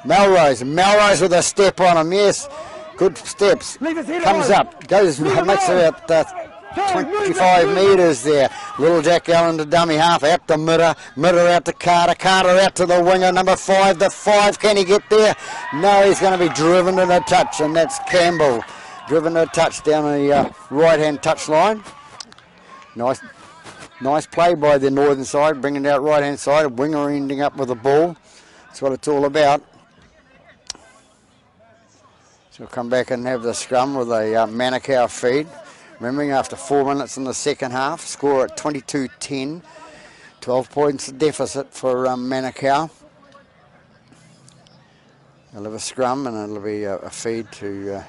Melrose. Melrose with a step on him, yes. Good steps. Comes up, goes, makes about 25 metres there. Little Jack Allen to dummy half, out to Mitter. Mitter out to Carter. Carter out to the winger, number 5. The 5, can he get there? No, he's going to be driven to the touch, and that's Campbell. Driven to the touch down the right-hand touch line. Nice play by the Northern side, bringing it out right-hand side. A winger ending up with the ball. That's what it's all about. So we'll come back and have the scrum with a Manukau feed. Remembering after 4 minutes in the second half, score at 22-10. 12 points deficit for Manukau. They'll have a scrum and it'll be a feed to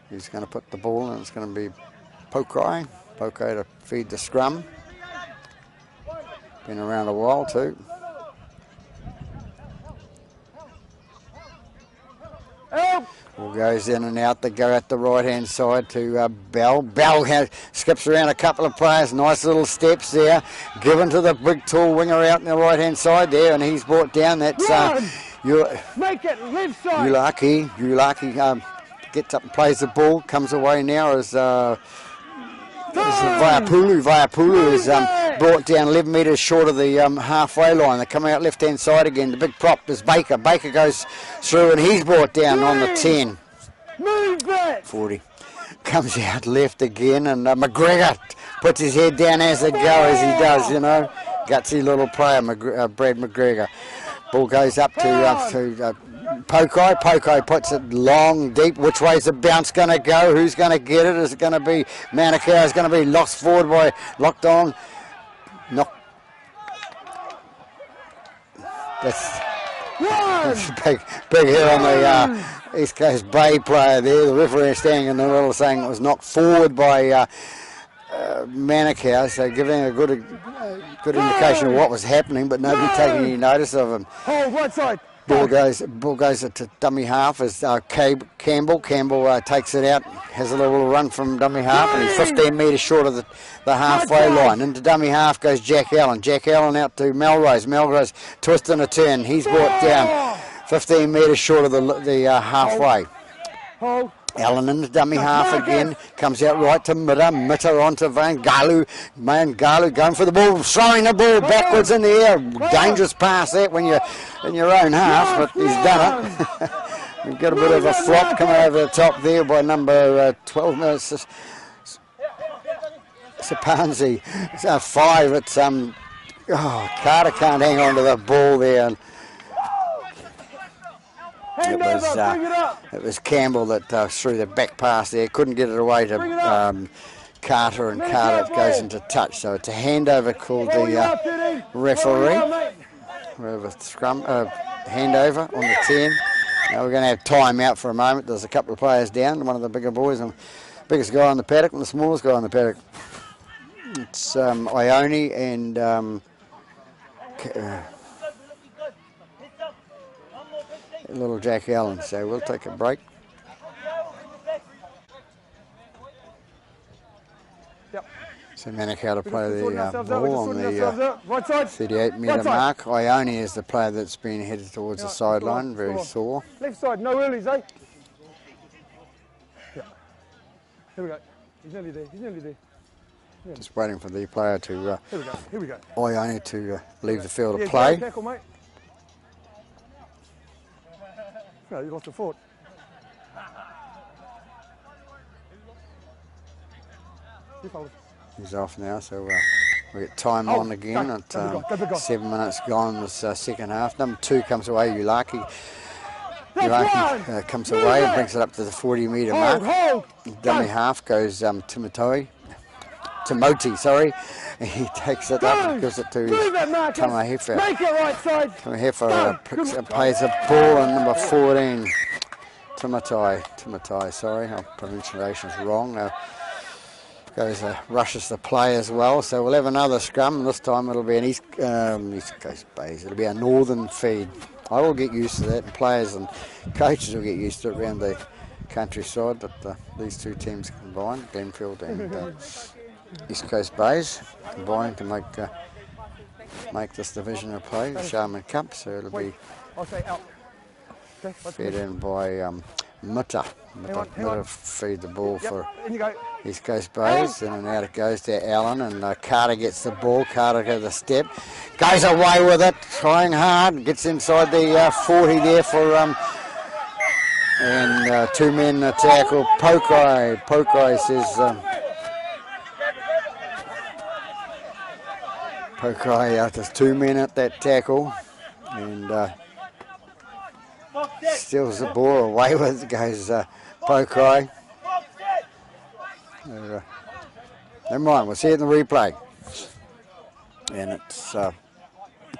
who's going to put the ball, and it's going to be Pokai. Pokai to feed the scrum. Been around a while too. Ball goes in and out. They go at the right-hand side to Bell. Bell skips around a couple of players. Nice little steps there. Given to the big, tall winger out in the right-hand side there, and he's brought down. That's make it left side. Ulaki gets up and plays the ball. Comes away now as Vaiapulu. Vaiapulu is brought down 11 metres short of the halfway line. They're coming out left-hand side again. The big prop is Baker. Baker goes through and he's brought down on the 10. Move that. 40. Comes out left again, and McGregor puts his head down as it goes, as he does, you know. Gutsy little player, Brad McGregor. Ball goes up to Pokai. Pokai puts it long, deep. Which way's the bounce going to go? Who's going to get it? Is it going to be Manukau? Is going to be lost forward by locked on? That's big hit on the East Coast Bay player there. The referee standing in the middle saying it was knocked forward by Manukau, so giving a good indication of what was happening, but nobody taking any notice of him. Hold one side. Ball goes to dummy half as Campbell. Campbell takes it out, has a little run from dummy half, and he's 15 metres short of the halfway line. Into dummy half goes Jack Allen. Jack Allen out to Melrose. Melrose twisting a turn. He's brought down 15 metres short of the halfway. Hold. Allen in the dummy half again, comes out right to Mitter. Mitter onto Vangalu. Galu going for the ball, throwing the ball backwards in the air. Dangerous pass that when you're in your own half, but he's done it. We've got a bit of a flop coming over the top there by number 12 minutes. Sapanzi. It's 5. It's Carter can't hang on to the ball there. And it was Campbell that threw the back pass there. Couldn't get it away to Carter, and Carter goes into touch. So it's a handover called the referee. We have a scrum, handover on the 10. Now we're going to have time out for a moment. There's a couple of players down. One of the bigger boys, and biggest guy on the paddock, and the smallest guy on the paddock. It's Ione and little Jack Allen. So we'll take a break. So Manukau to play the ball on the 38-metre mark. Ione is the player that's been headed towards the sideline, very sore. Left side, no earlies, eh? Yeah. Here we go. He's nearly there. He's nearly there. Yeah. Just waiting for the player to here we go. Here we go. Ione to leave the field of play. Tackle, mate. No, you lost the fort. He's off now, so we get time on again at 7 minutes gone in this second half. Number 2 comes away, Ulaki. Ulaki comes away and brings it up to the 40-metre mark. Dummy half goes Timoti, sorry. He takes it up and gives it to Tamahefa. Tamahefa plays a ball on number 14. Timoti, sorry, our pronunciation's wrong. Rushes the play as well, so we'll have another scrum. This time it'll be an East Coast Bays. It'll be a northern feed. I will get used to that, and players and coaches will get used to it around the countryside. But these two teams combined, Glenfield and East Coast Bays, combining to make this division of play, the Sharman Cup. So it'll be fed in by Mutta feed the ball for East Coast Bays, in and out it goes to Allen, and Carter gets the ball. Carter goes a step, goes away with it, trying hard, gets inside the 40 there for and 2 men tackle. Pokai says Pokai there's 2 men at that tackle, and steals the ball away with it, goes Pokai. Never mind, we'll see it in the replay. And it's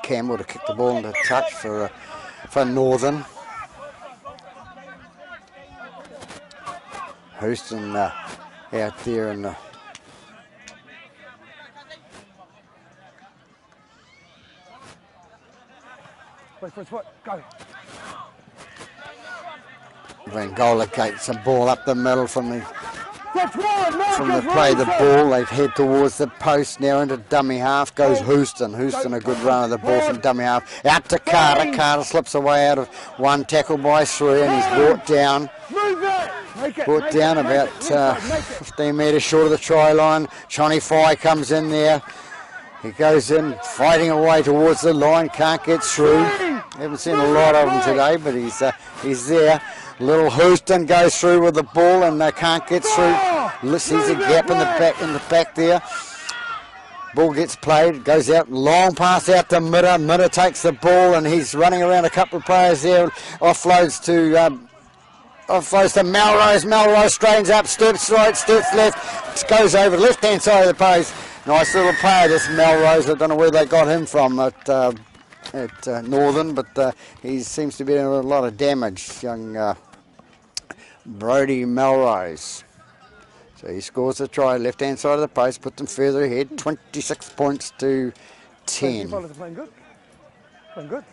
Campbell to kick the ball into touch for Northern. Houston out there in the wait for his foot, go. Vangola gets a ball up the middle from the play the ball. They've head towards the post now into dummy half. Goes Houston. Houston a good run of the ball from dummy half. Out to Carter. Carter slips away out of one tackle by 3, and he's brought down. Brought down about 15 metres short of the try line. Johnny Fye comes in there. He goes in, fighting away towards the line. Can't get through. Haven't seen a lot of him today, but he's there. Little Houston goes through with the ball and they can't get through. Sees a gap in the back there. Ball gets played, goes out, long pass out to Mitter. Mitter takes the ball and he's running around a couple of players there. Offloads to Melrose. Melrose straightens up, steps right, steps left, goes over the left-hand side of the post. Nice little player, this Melrose. I don't know where they got him from at Northern, but he seems to be doing a lot of damage, young Brody Melrose. So he scores a try, left-hand side of the post, puts them further ahead, 26 points to 10. Playing good. Playing good.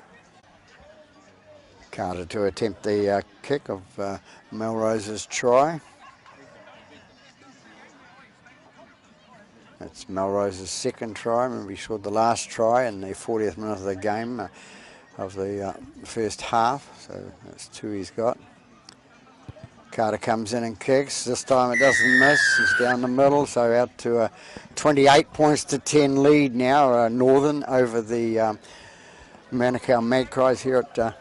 Carter to attempt the kick of Melrose's try. That's Melrose's second try. Remember, he scored the last try in the 40th minute of the game of the first half. So that's 2 he's got. Carter comes in and kicks. This time it doesn't miss. He's down the middle, so out to a 28 points to 10 lead now. Northern over the Manukau Magpies here at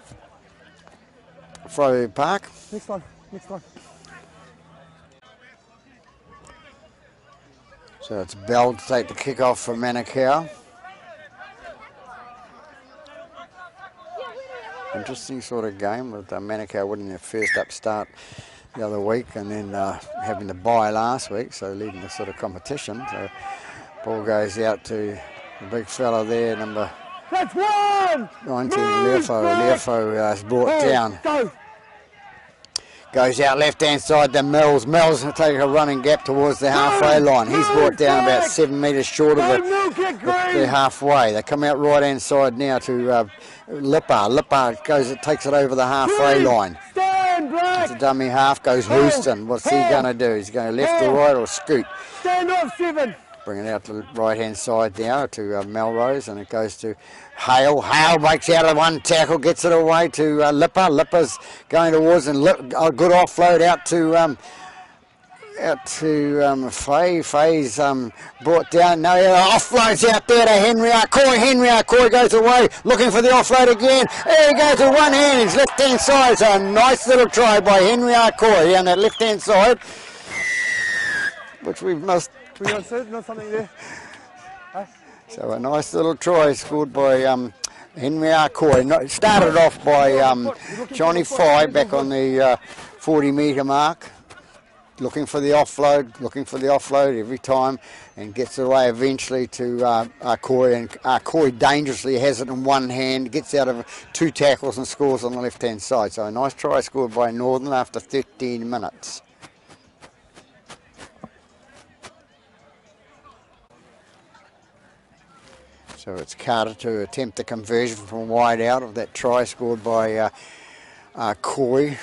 Frobe Park. Next time, next time. So it's Bell to take the kick-off for Manukau. Interesting sort of game with Manukau winning their first upstart the other week and then having the bye last week, so leading the sort of competition. So ball goes out to the big fella there, number That's one! 19, Leofo. Leofo is brought down. Go! Goes out left-hand side to Mills. Mills will take a running gap towards the halfway line. He's brought down about 7 metres short of the halfway. They come out right-hand side now to Lipper. Lipper takes it over the halfway line. Stand, Black! It's a dummy half, goes Houston. What's he going to do? He's going left or right or scoot? Stand off, 7! Bring it out to the right-hand side now to Melrose, and it goes to Hale. Hale breaks out of one tackle, gets it away to Lipper. Lipper's going towards and a good offload out to Faye. Faye's brought down. No, offloads out there to Henry Arcoy. Henry Arcoy goes away, looking for the offload again. There he goes with one hand. His left-hand side. So a nice little try by Henry Arcoy on that left-hand side, which we must. We got not something there. So a nice little try scored by Henry Arcoy. Started off by Johnny Fye back on the 40-metre mark, looking for the offload every time, and gets away eventually to Arcoy, and Arcoy dangerously has it in one hand, gets out of 2 tackles and scores on the left-hand side. So a nice try scored by Northern after 13 minutes. So it's Carter to attempt the conversion from wide out of that try scored by Coy.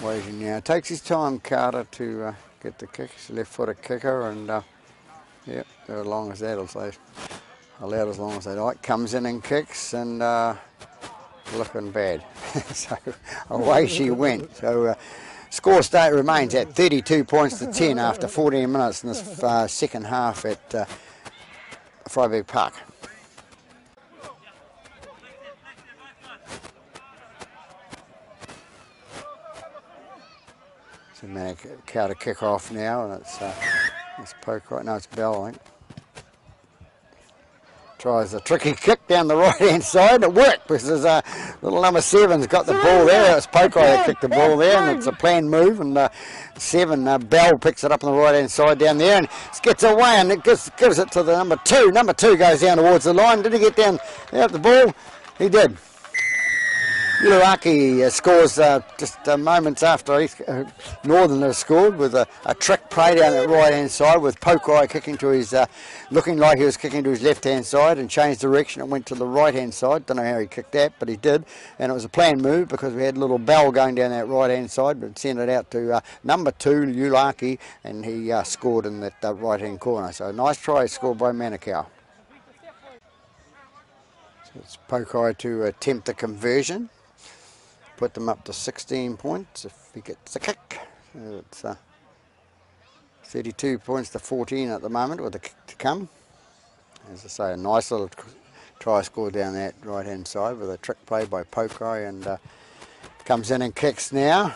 Waiting now. Takes his time, Carter, to get the kick. He's a left-footed kicker, and yeah, they're as long as that, allowed as long as they like. Comes in and kicks, and looking bad. So away she went. So. Score state remains at 32 points to 10 after 14 minutes in this second half at Freiburg Park. So Manukau to kick off now, and it's Poke right now. It's Bell, I think. Tries a tricky kick down the right-hand side. It worked because little number 7's got the ball there. It's Poke that kicked the ball there, and it's a planned move. And 7, Bell picks it up on the right-hand side down there and gets away, and it gives it to the number 2. Number 2 goes down towards the line. Did he get down the ball? He did. Uluaki scores just moments after Northern has scored with a trick play down the right-hand side with Pokai kicking to his, looking like he was kicking to his left-hand side, and changed direction. It went to the right-hand side. Don't know how he kicked that, but he did. And it was a planned move because we had a little Bell going down that right-hand side, but sent it out to number 2, Uluaki, and he scored in that right-hand corner. So a nice try scored by Manukau. So it's Pokai to attempt the conversion. Put them up to 16 points if he gets the kick. It's 32 points to 14 at the moment with the kick to come. As I say, a nice little try score down that right-hand side with a trick play by Pokai, and comes in and kicks now.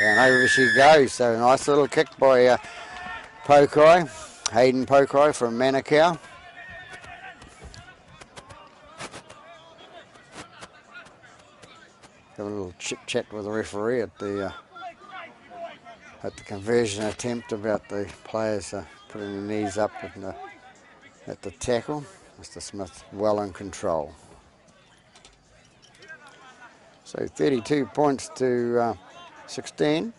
And over she goes. So a nice little kick by Pokai, Hayden Pokai from Manukau. Have a little chit-chat with the referee at the conversion attempt about the players putting their knees up at the tackle. Mr. Smith well in control. So 32 points to 16.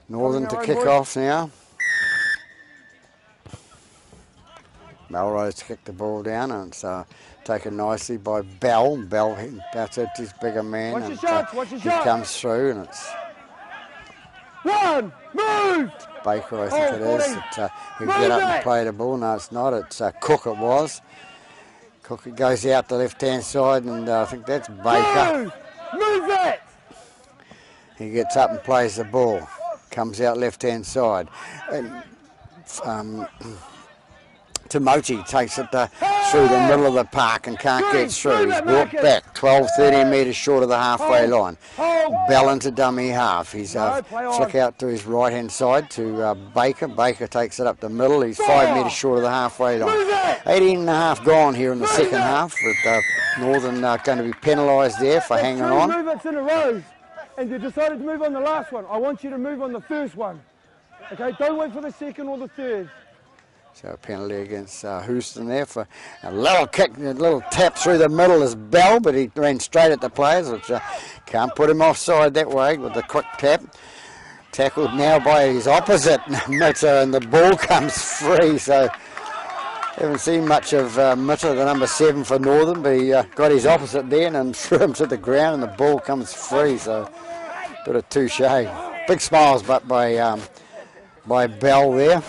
Northern to kick off now. Melrose to kick the ball down, and it's taken nicely by Bell. Bell, that's it, his bigger man, and he comes through, and it's move! Baker, I think it is. He can get up and play the ball. No, it's not. It's Cook, it was. Cook, it goes out the left-hand side, and I think that's Baker. Move it! He gets up and plays the ball. Comes out left-hand side. And Tamoti takes it through the middle of the park and can't get through. He's brought back 12, 13 metres short of the halfway line. Bell into dummy half. He's flick out to his right hand side to Baker. Baker takes it up the middle. He's 5 metres short of the halfway line. 18 and a half gone here in the second half, with Northern going to be penalised there for hanging on. Movements in a row, and you decided to move on the last one. I want you to move on the first one. Okay, don't wait for the second or the third. So a penalty against Houston there for a little kick, a little tap through the middle is Bell, but he ran straight at the players, which can't put him offside that way with the quick tap. Tackled now by his opposite, Mitter, and the ball comes free. So haven't seen much of Mitter, the number 7 for Northern, but he got his opposite then and threw him to the ground, and the ball comes free. So bit of touche. Big smiles, but by Bell there.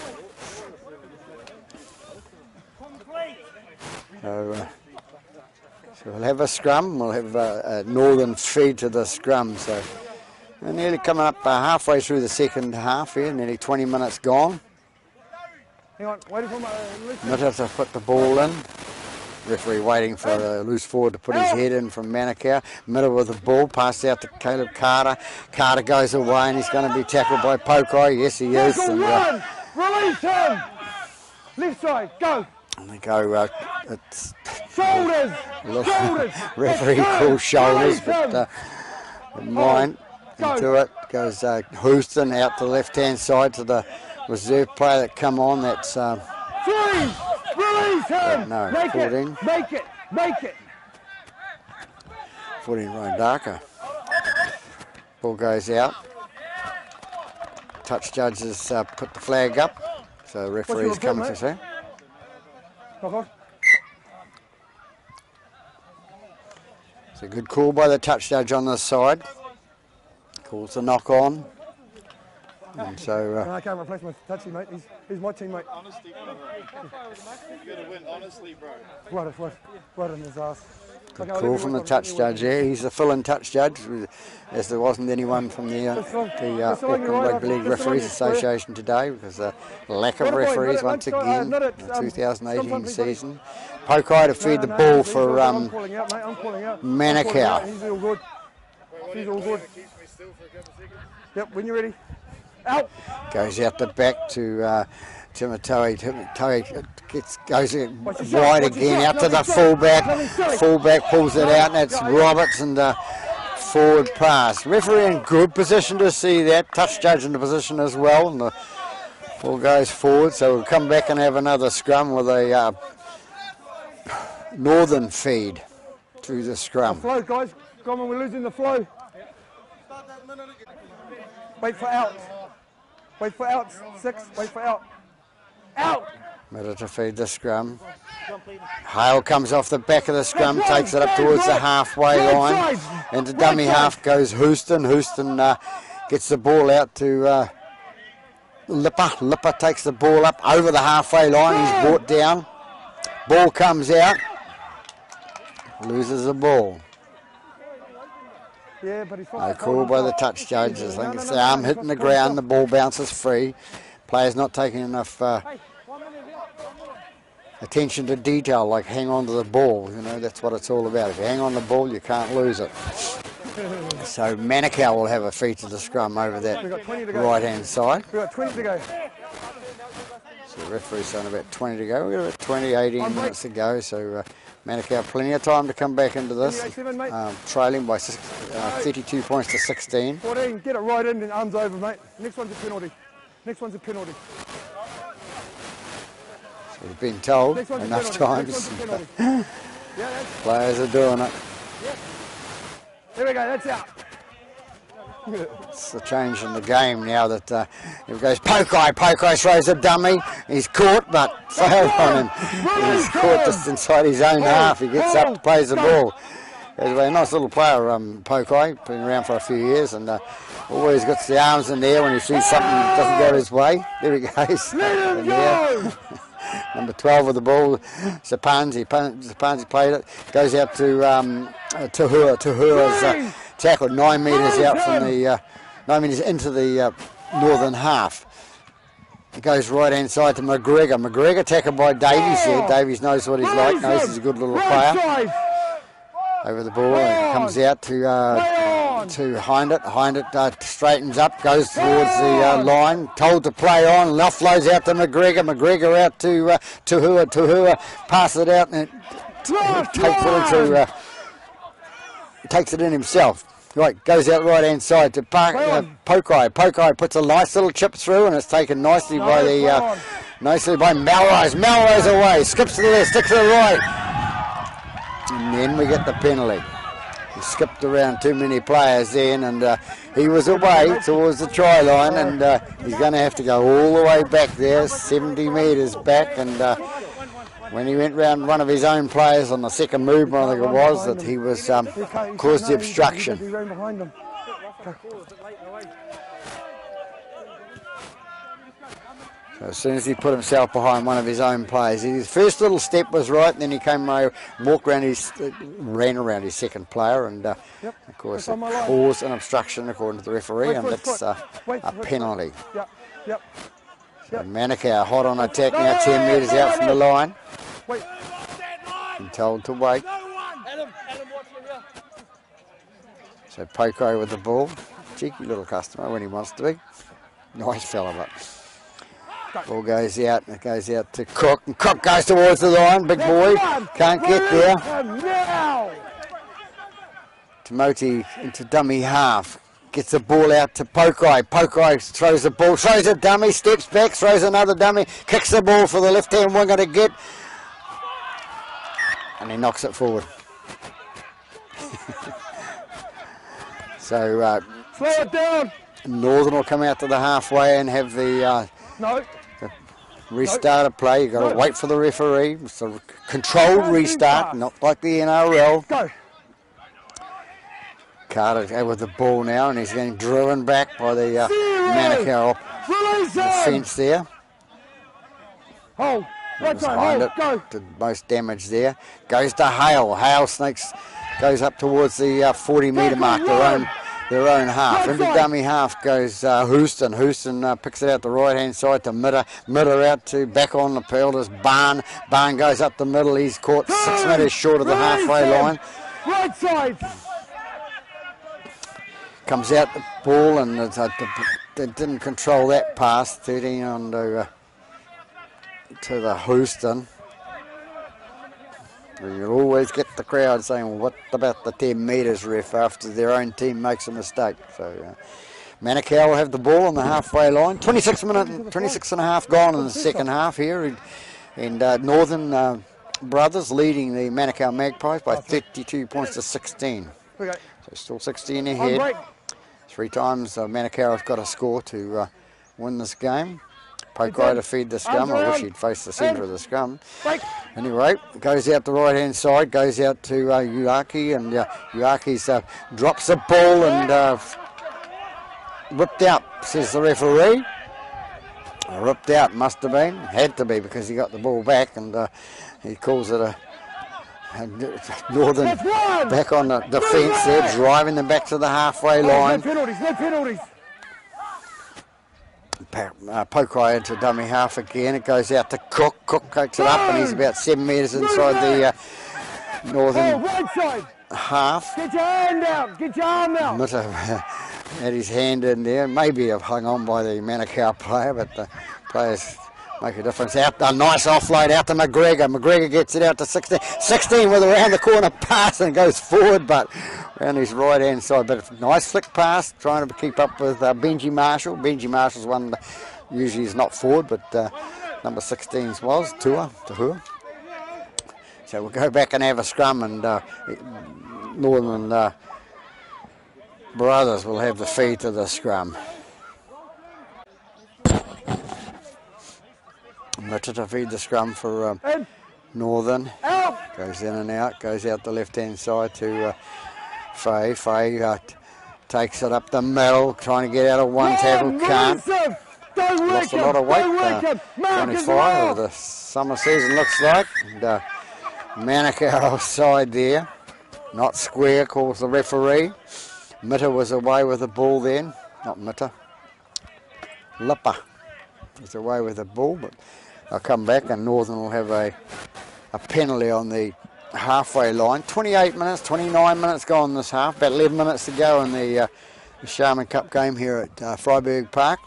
So we'll have a scrum. We'll have a Northern feed to the scrum. So we're nearly coming up halfway through the second half here. Nearly 20 minutes gone. Hang on, waiting for my... Mitter to put the ball in. Referee waiting for the loose forward to put his head in from Manukau. Mitter with the ball, passed out to Caleb Carter. Carter goes away and he's going to be tackled by Pokai. Yes, he is. And, release him! Left side, go! And they go, it's shoulders! Shoulders! Referee calls shoulders, but mine into it goes Houston out to the left-hand side to the reserve player that come on. That's freeze! Release him! No, make 14. It! Make it! Make it! 14 Ryan Darker. Ball goes out. Touch judges put the flag up, so referee's coming to say. It's a good call by the touch judge on this side. Calls the knock on. And so, no, I can't replace my touchy, mate. He's my teammate. Honesty, bro. You gotta win honestly, bro. Right in his ass. Good call from the touch judge there. He's the fill-in touch judge, as there wasn't anyone from the Auckland Rugby League Referees Association today, because the lack of referees once again in the 2018 season. Pokai to feed the ball for Manukau. He's all good. He's all good. Yep, when you're ready. Out. Goes out the back to Timotei. Timotei goes wide again, out to the fullback. Fullback pulls it out, and that's Roberts and the forward pass. Referee in good position to see that. Touch judge in the position as well, and the ball goes forward. So we'll come back and have another scrum with a Northern feed through the scrum. The flow, guys. Come on, we're losing the flow. Wait for out. Wait for out. 6. Wait for out. Out! Middle to feed the scrum. Hale comes off the back of the scrum, takes it up towards the halfway line. Into dummy half goes Houston. Houston gets the ball out to Lipper. Lipper takes the ball up over the halfway line. He's brought down. Ball comes out. Loses the ball. Yeah, but he's No call by the touch judge. I think it's the arm hitting the ground. The ball bounces free. Players not taking enough attention to detail, like hang on to the ball. You know, that's what it's all about. If you hang on the ball, you can't lose it. So Manukau will have a feed to the scrum over that right-hand side. We've got 20 to go. So the referee's saying about 20 to go. We've got about 20, 18 minutes to go. So Manukau plenty of time to come back into this. Trailing by 32 points to 16. 14, get it right in and arms over, mate. Next one's a penalty. Next one's a penalty. So we've been told enough times. Players are doing it. Yep. There we go, that's out. It's the change in the game now that here goes Pokai. Pokai throws a dummy. He's caught but failed on him. He's caught just inside his own half. He gets up, plays the ball. He's a nice little player, Pokai, been around for a few years and always gets the arms in there when he sees something that doesn't go his way. There he goes. Number 12 with the ball, Sapanzi played it. Goes out to Tahua. Tahua's tackled 9 metres out from the 9 metres into the northern half. Goes right hand side to McGregor. McGregor tackled by Davies there. Davies knows what he's like, knows he's a good little player. Over the ball, and it comes out to Hind it. Hind it straightens up, goes towards the line. Told to play on. Offloads out to McGregor. McGregor out to Tuhua. Tuhua passes it out and takes it in himself. Right, goes out right hand side to Pokai. Pokai puts a nice little chip through, and it's taken nicely by Melrose. Melrose away, skips to the left, sticks to the right, and then we get the penalty. He skipped around too many players then, and he was away towards the try line, and he's going to have to go all the way back there, 70 metres back, and when he went round one of his own players on the second movement, I think it was, that he was caused the obstruction. So as soon as he put himself behind one of his own players, his first little step was right, and then he came ran around his second player, and of course it caused an obstruction according to the referee, and that's a penalty. So Manukau hot on attack now, 10 metres out from the line. Been told to wait. So Pokai with the ball. Cheeky little customer when he wants to be. Nice fella, but ball goes out, and it goes out to Cook, and Cook goes towards the line. Big boy can't get there. Timoti into dummy half. Gets the ball out to Pokai. Pokai throws the ball, throws a dummy, steps back, throws another dummy, kicks the ball for the left-hand winger to get, and he knocks it forward. So slow it down. Northern will come out to the halfway and have the restart of play. You've got to wait for the referee. It's a controlled restart, not like the NRL. Go. Carter with the ball now, and he's getting driven back by the Manukau defence there. Hold. Right side, Behind hold. Go. it, did most damage there. Goes to Hale. Hale snakes, goes up towards the 40-metre mark, their own half. Into dummy half goes Houston. Houston picks it out the right-hand side to Mitter. Mitter out to back on the field is Barn. Barn goes up the middle. He's caught 6 metres short of the halfway line. Right side. Comes out the ball, and they didn't control that pass. 13 on to the Houston. You'll always get the crowd saying, well, what about the 10 metres, ref, after their own team makes a mistake. So Manukau will have the ball on the halfway line. 26 and a half gone in the second half here, and Northern Brothers leading the Manukau Magpies by 32 points to 16. So still 16 ahead. 3 times Manukau have got a score to win this game. Pokai to feed the scrum. I wish he'd face the centre of the scrum. Anyway, goes out the right-hand side, goes out to Uaki, and Uaki's drops the ball and ripped out, says the referee. Ripped out, must have been. Had to be because he got the ball back, and he calls it a Northern back on the defence there, driving them back to the halfway line. No penalties. Pokai into dummy half again. It goes out to Cook. Cook takes it up, and he's about 7 metres inside the Northern half. Get your hand out. Get your arm out. Mitter had his hand in there. Maybe have hung on by the Manukau player, but the players make a difference. Out a nice offload out to McGregor. McGregor gets it out to 16. 16 with a round the corner pass and goes forward, but around his right hand side. But a nice flick pass, trying to keep up with Benji Marshall. Benji Marshall's one that usually is not forward, but number 16's was Tuhua. So we'll go back and have a scrum, and Northern Brothers will have the feed to the scrum. Mitter to feed the scrum for Northern. Goes in and out, goes out the left-hand side to Faye. Faye takes it up the middle, trying to get out of one tackle, can't. Lost a lot of weight. 25 of the summer season looks like. And Manukau offside there. Not square, calls the referee. Mitter was away with the ball then. Not Mitter. Lipper. is away with the ball, but they'll come back and Northern will have a penalty on the halfway line. 28 minutes, 29 minutes gone this half, about 11 minutes to go in the Sharman Cup game here at Freiburg Park.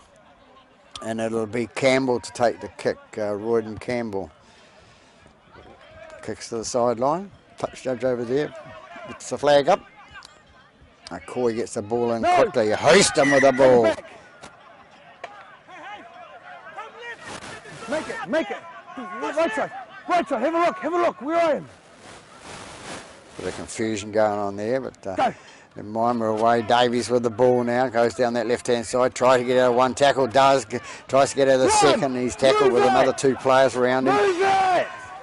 And it'll be Campbell to take the kick, Royden Campbell. Kicks to the sideline, touch judge over there, gets the flag up. Coy gets the ball in quickly, hoist him with the ball. Make it. Right side, have a look, where are you? Bit of confusion going on there, but the Mime are away. Davies with the ball now, goes down that left-hand side, tries to get out of one tackle, tries to get out of the second. He's tackled with another 2 players around him.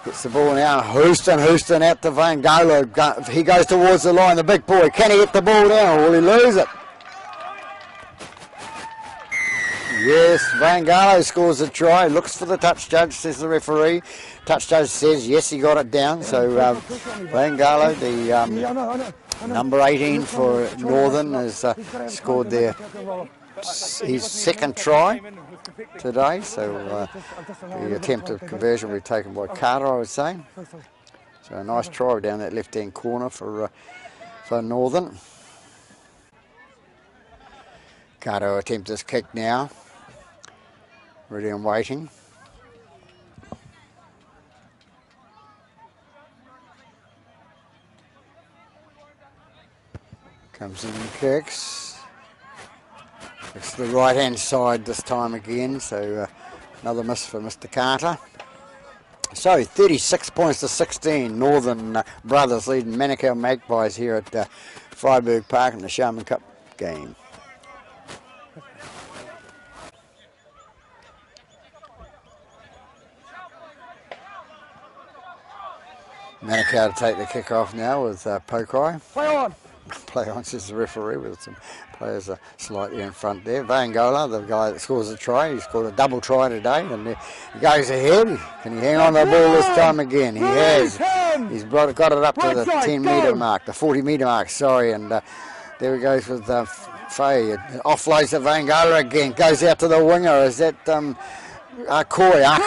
Gets the ball now, Houston out to Vangalo. He goes towards the line, the big boy. Can he get the ball down or will he lose it? Yes, Vangalo scores a try. Looks for the touch judge, says the referee. Touch judge says yes, he got it down. So Vangalo, the number 18 for Northern, has scored his second try today. So the attempted conversion will be taken by Carter, I would say. So a nice try down that left-hand corner for Northern. Carter attempts his kick now. Ready and waiting. Comes in and kicks. It's the right-hand side this time again, so another miss for Mr. Carter. So 36 points to 16, Northern Brothers leading Manukau Magpies here at Freiburg Park in the Sharman Cup game. Manukau to take the kick off now with Pokai. Play on, says the referee, with some players slightly in front there. Vangola, the guy that scores a try, he scored a double try today, and he goes ahead. Can he hang on the ball this time again? He has. He's got it up to the 10-metre mark, the 40-metre mark, sorry, and there he goes with Faye. Offloads to Vangola again, goes out to the winger. Is that Coy?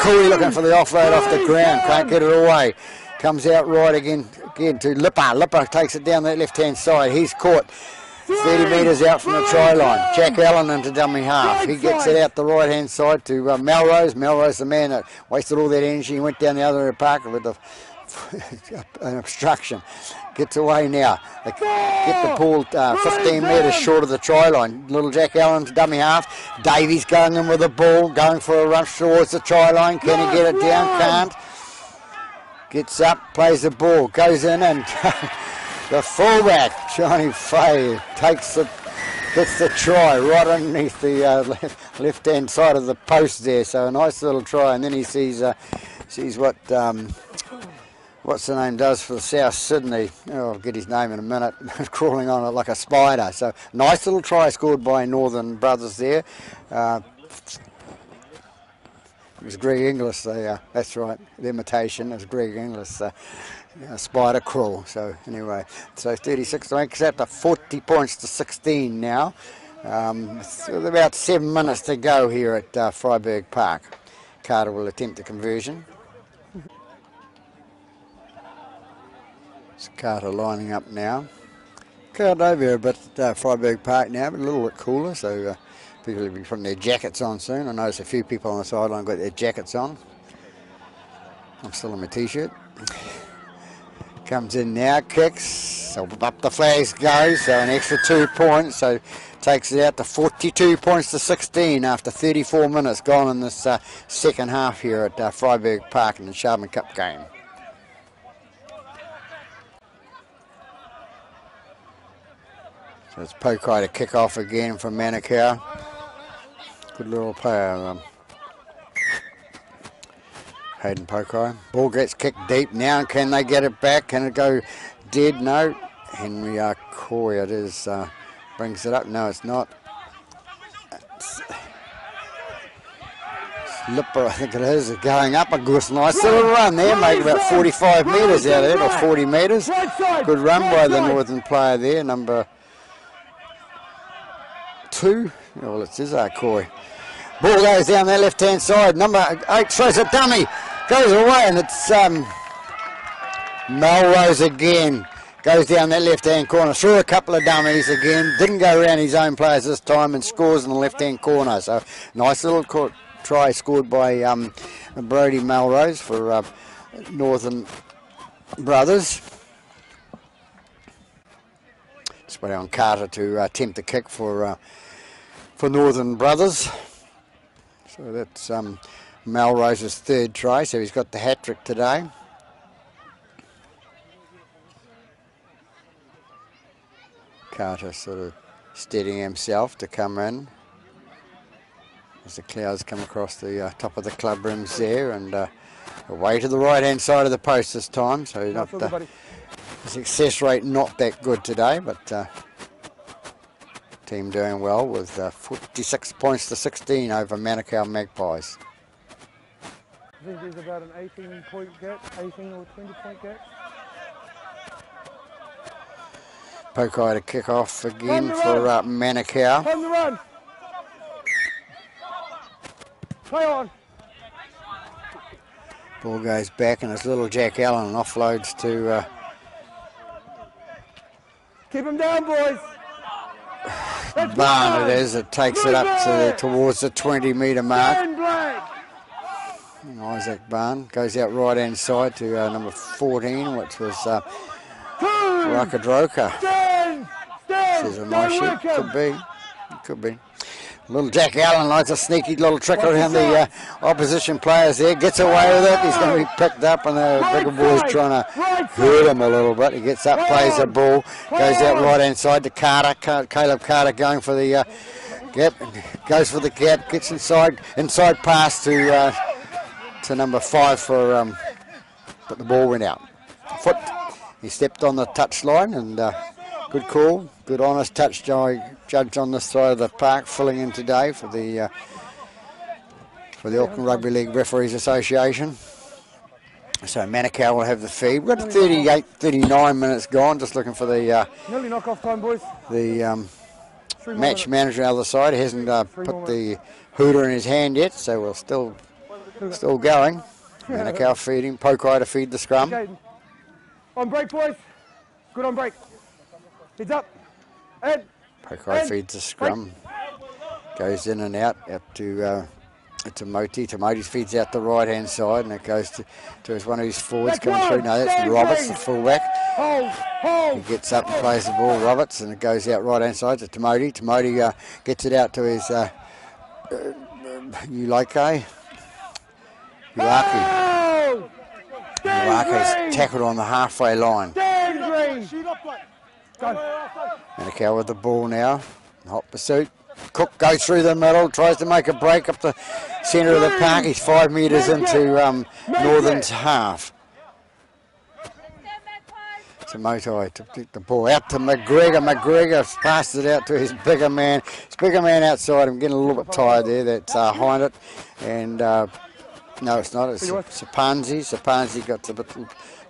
Coy looking for the offload off the ground, can't get it away. Comes out right again to Lipper. Lipper takes it down that left-hand side. He's caught 30 metres out from the try line. Jack Allen into dummy half. He gets it out the right-hand side to Melrose. Melrose, the man that wasted all that energy, he went down the other end of the park with an obstruction. Gets away now. They get the ball 15 metres short of the try line. Little Jack Allen to dummy half. Davies going in with the ball, going for a rush towards the try line. Can he get it down? Can't. Gets up, plays the ball, goes in, and the fullback, Johnny Fay, gets the try right underneath the left-hand side of the post there. So a nice little try, and then he sees what what's the name does for South Sydney. Oh, I'll get his name in a minute. Crawling on it like a spider. So nice little try scored by Northern Brothers there. It was Greg Inglis, that's right, the imitation is Greg Inglis, spider crawl. So anyway, so 36 makes that to 40 points to 16 now. With about 7 minutes to go here at Freiburg Park. Carter will attempt the conversion. It's Carter lining up now. Carter over here a bit at Freiburg Park now, but a little bit cooler, so people will be putting their jackets on soon. I notice a few people on the sideline got their jackets on. I'm still in my t-shirt. Comes in now, kicks, so up the flags goes, so an extra 2 points, so takes it out to 42 points to 16 after 34 minutes gone in this second half here at Freiburg Park in the Sharman Cup game. So it's Pokai to kick off again from Manukau. Good little player, Hayden Pokai. Ball gets kicked deep now. Can they get it back? Can it go dead? No. Henry Coy, it is, brings it up. No, it's not. Lipper, I think it is, going up a good, nice little run there, make about 45 metres out of it, or 40 metres. Good run by the Northern player there, number 2. Well, it's Coy. Ball goes down that left-hand side. Number 8 throws a dummy. Goes away, and it's Melrose again. Goes down that left-hand corner. Threw a couple of dummies again. Didn't go around his own players this time and scores in the left-hand corner. So nice little try scored by Brodie Melrose for Northern Brothers. Just waiting on Carter to attempt the kick for Northern Brothers. So that's Melrose's third try, so he's got the hat-trick today. Carter sort of steadying himself to come in as the clouds come across the top of the club rims there, and away to the right-hand side of the post this time. So not the success rate not that good today, but team doing well with 46 points to 16 over Manukau Magpies. I think there's about an 18-point gap, 18 or 20-point gap. Pokai to kick off again for Manukau. On the run. Play on. Ball goes back, and it's little Jack Allen offloads to... Keep him down, boys. Barn it is. It takes it up towards the 20-metre mark. And Isaac Barn goes out right-hand side to number 14, which was Rakadroka. Says a nice shoot. Could be. Could be. Little Jack Allen likes a sneaky little trick around the opposition players there. Gets away with it. He's going to be picked up, and the bigger boy's trying to hurt him a little bit. He gets up, plays the ball, goes out right-hand side to Carter. Caleb Carter going for the gap. Goes for the gap. Gets inside pass to number 5 for... but the ball went out. Foot. He stepped on the touchline, and good call. Good honest touch judge on this side of the park, filling in today for the Auckland Rugby League Referees Association. So Manukau will have the feed. We've got 39 minutes gone. Just looking for the nearly knock-off time, boys. The match manager on the other side hasn't put the hooter in his hand yet, so we're still going. Manukau feeding. Pokai to feed the scrum. On break, boys. Good on break. Heads up. Pokai feeds the scrum. Goes in and out to Moti. Moti feeds out the right-hand side, and it goes to one of his forwards coming through. No, that's Roberts, the fullback. He gets up and plays the ball, Roberts, and it goes out right-hand side to Moti. Moti gets it out to his Ulake's tackled on the halfway line. Manukau with the ball now. Hot pursuit. Cook goes through the middle, tries to make a break up the centre of the park. He's 5 metres into Northern's half. To Motai to pick the ball out to McGregor. McGregor passes it out to his bigger man. His bigger man outside. I'm getting a little bit tired there. That's Hindit. And no, it's not. It's Sapanzi. Sapanzi got a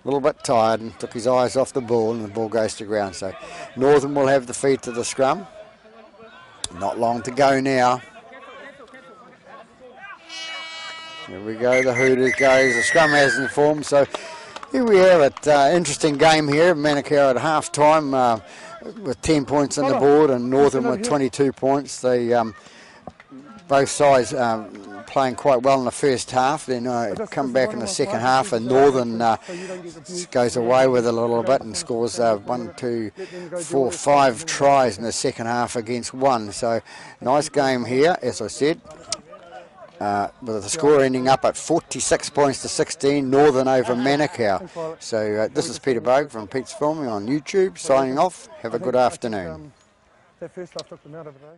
little bit tired and took his eyes off the ball, and the ball goes to ground. So Northern will have the feed to the scrum. Not long to go now. Here we go. The Hooters goes. The scrum hasn't formed. So here we have it. Interesting game here. Manukau at half time with 10 points on the board, and Northern with 22 points. They both sides playing quite well in the first half, then come back in the second half, and Northern goes away with it a little bit and scores 1, 2, 4, 5 tries in the second half against 1. So nice game here, as I said, with the score ending up at 46 points to 16, Northern over Manukau. So this is Peter Bogue from Pete's Filming on YouTube, signing off. Have a good afternoon. That first half took them out of it, eh?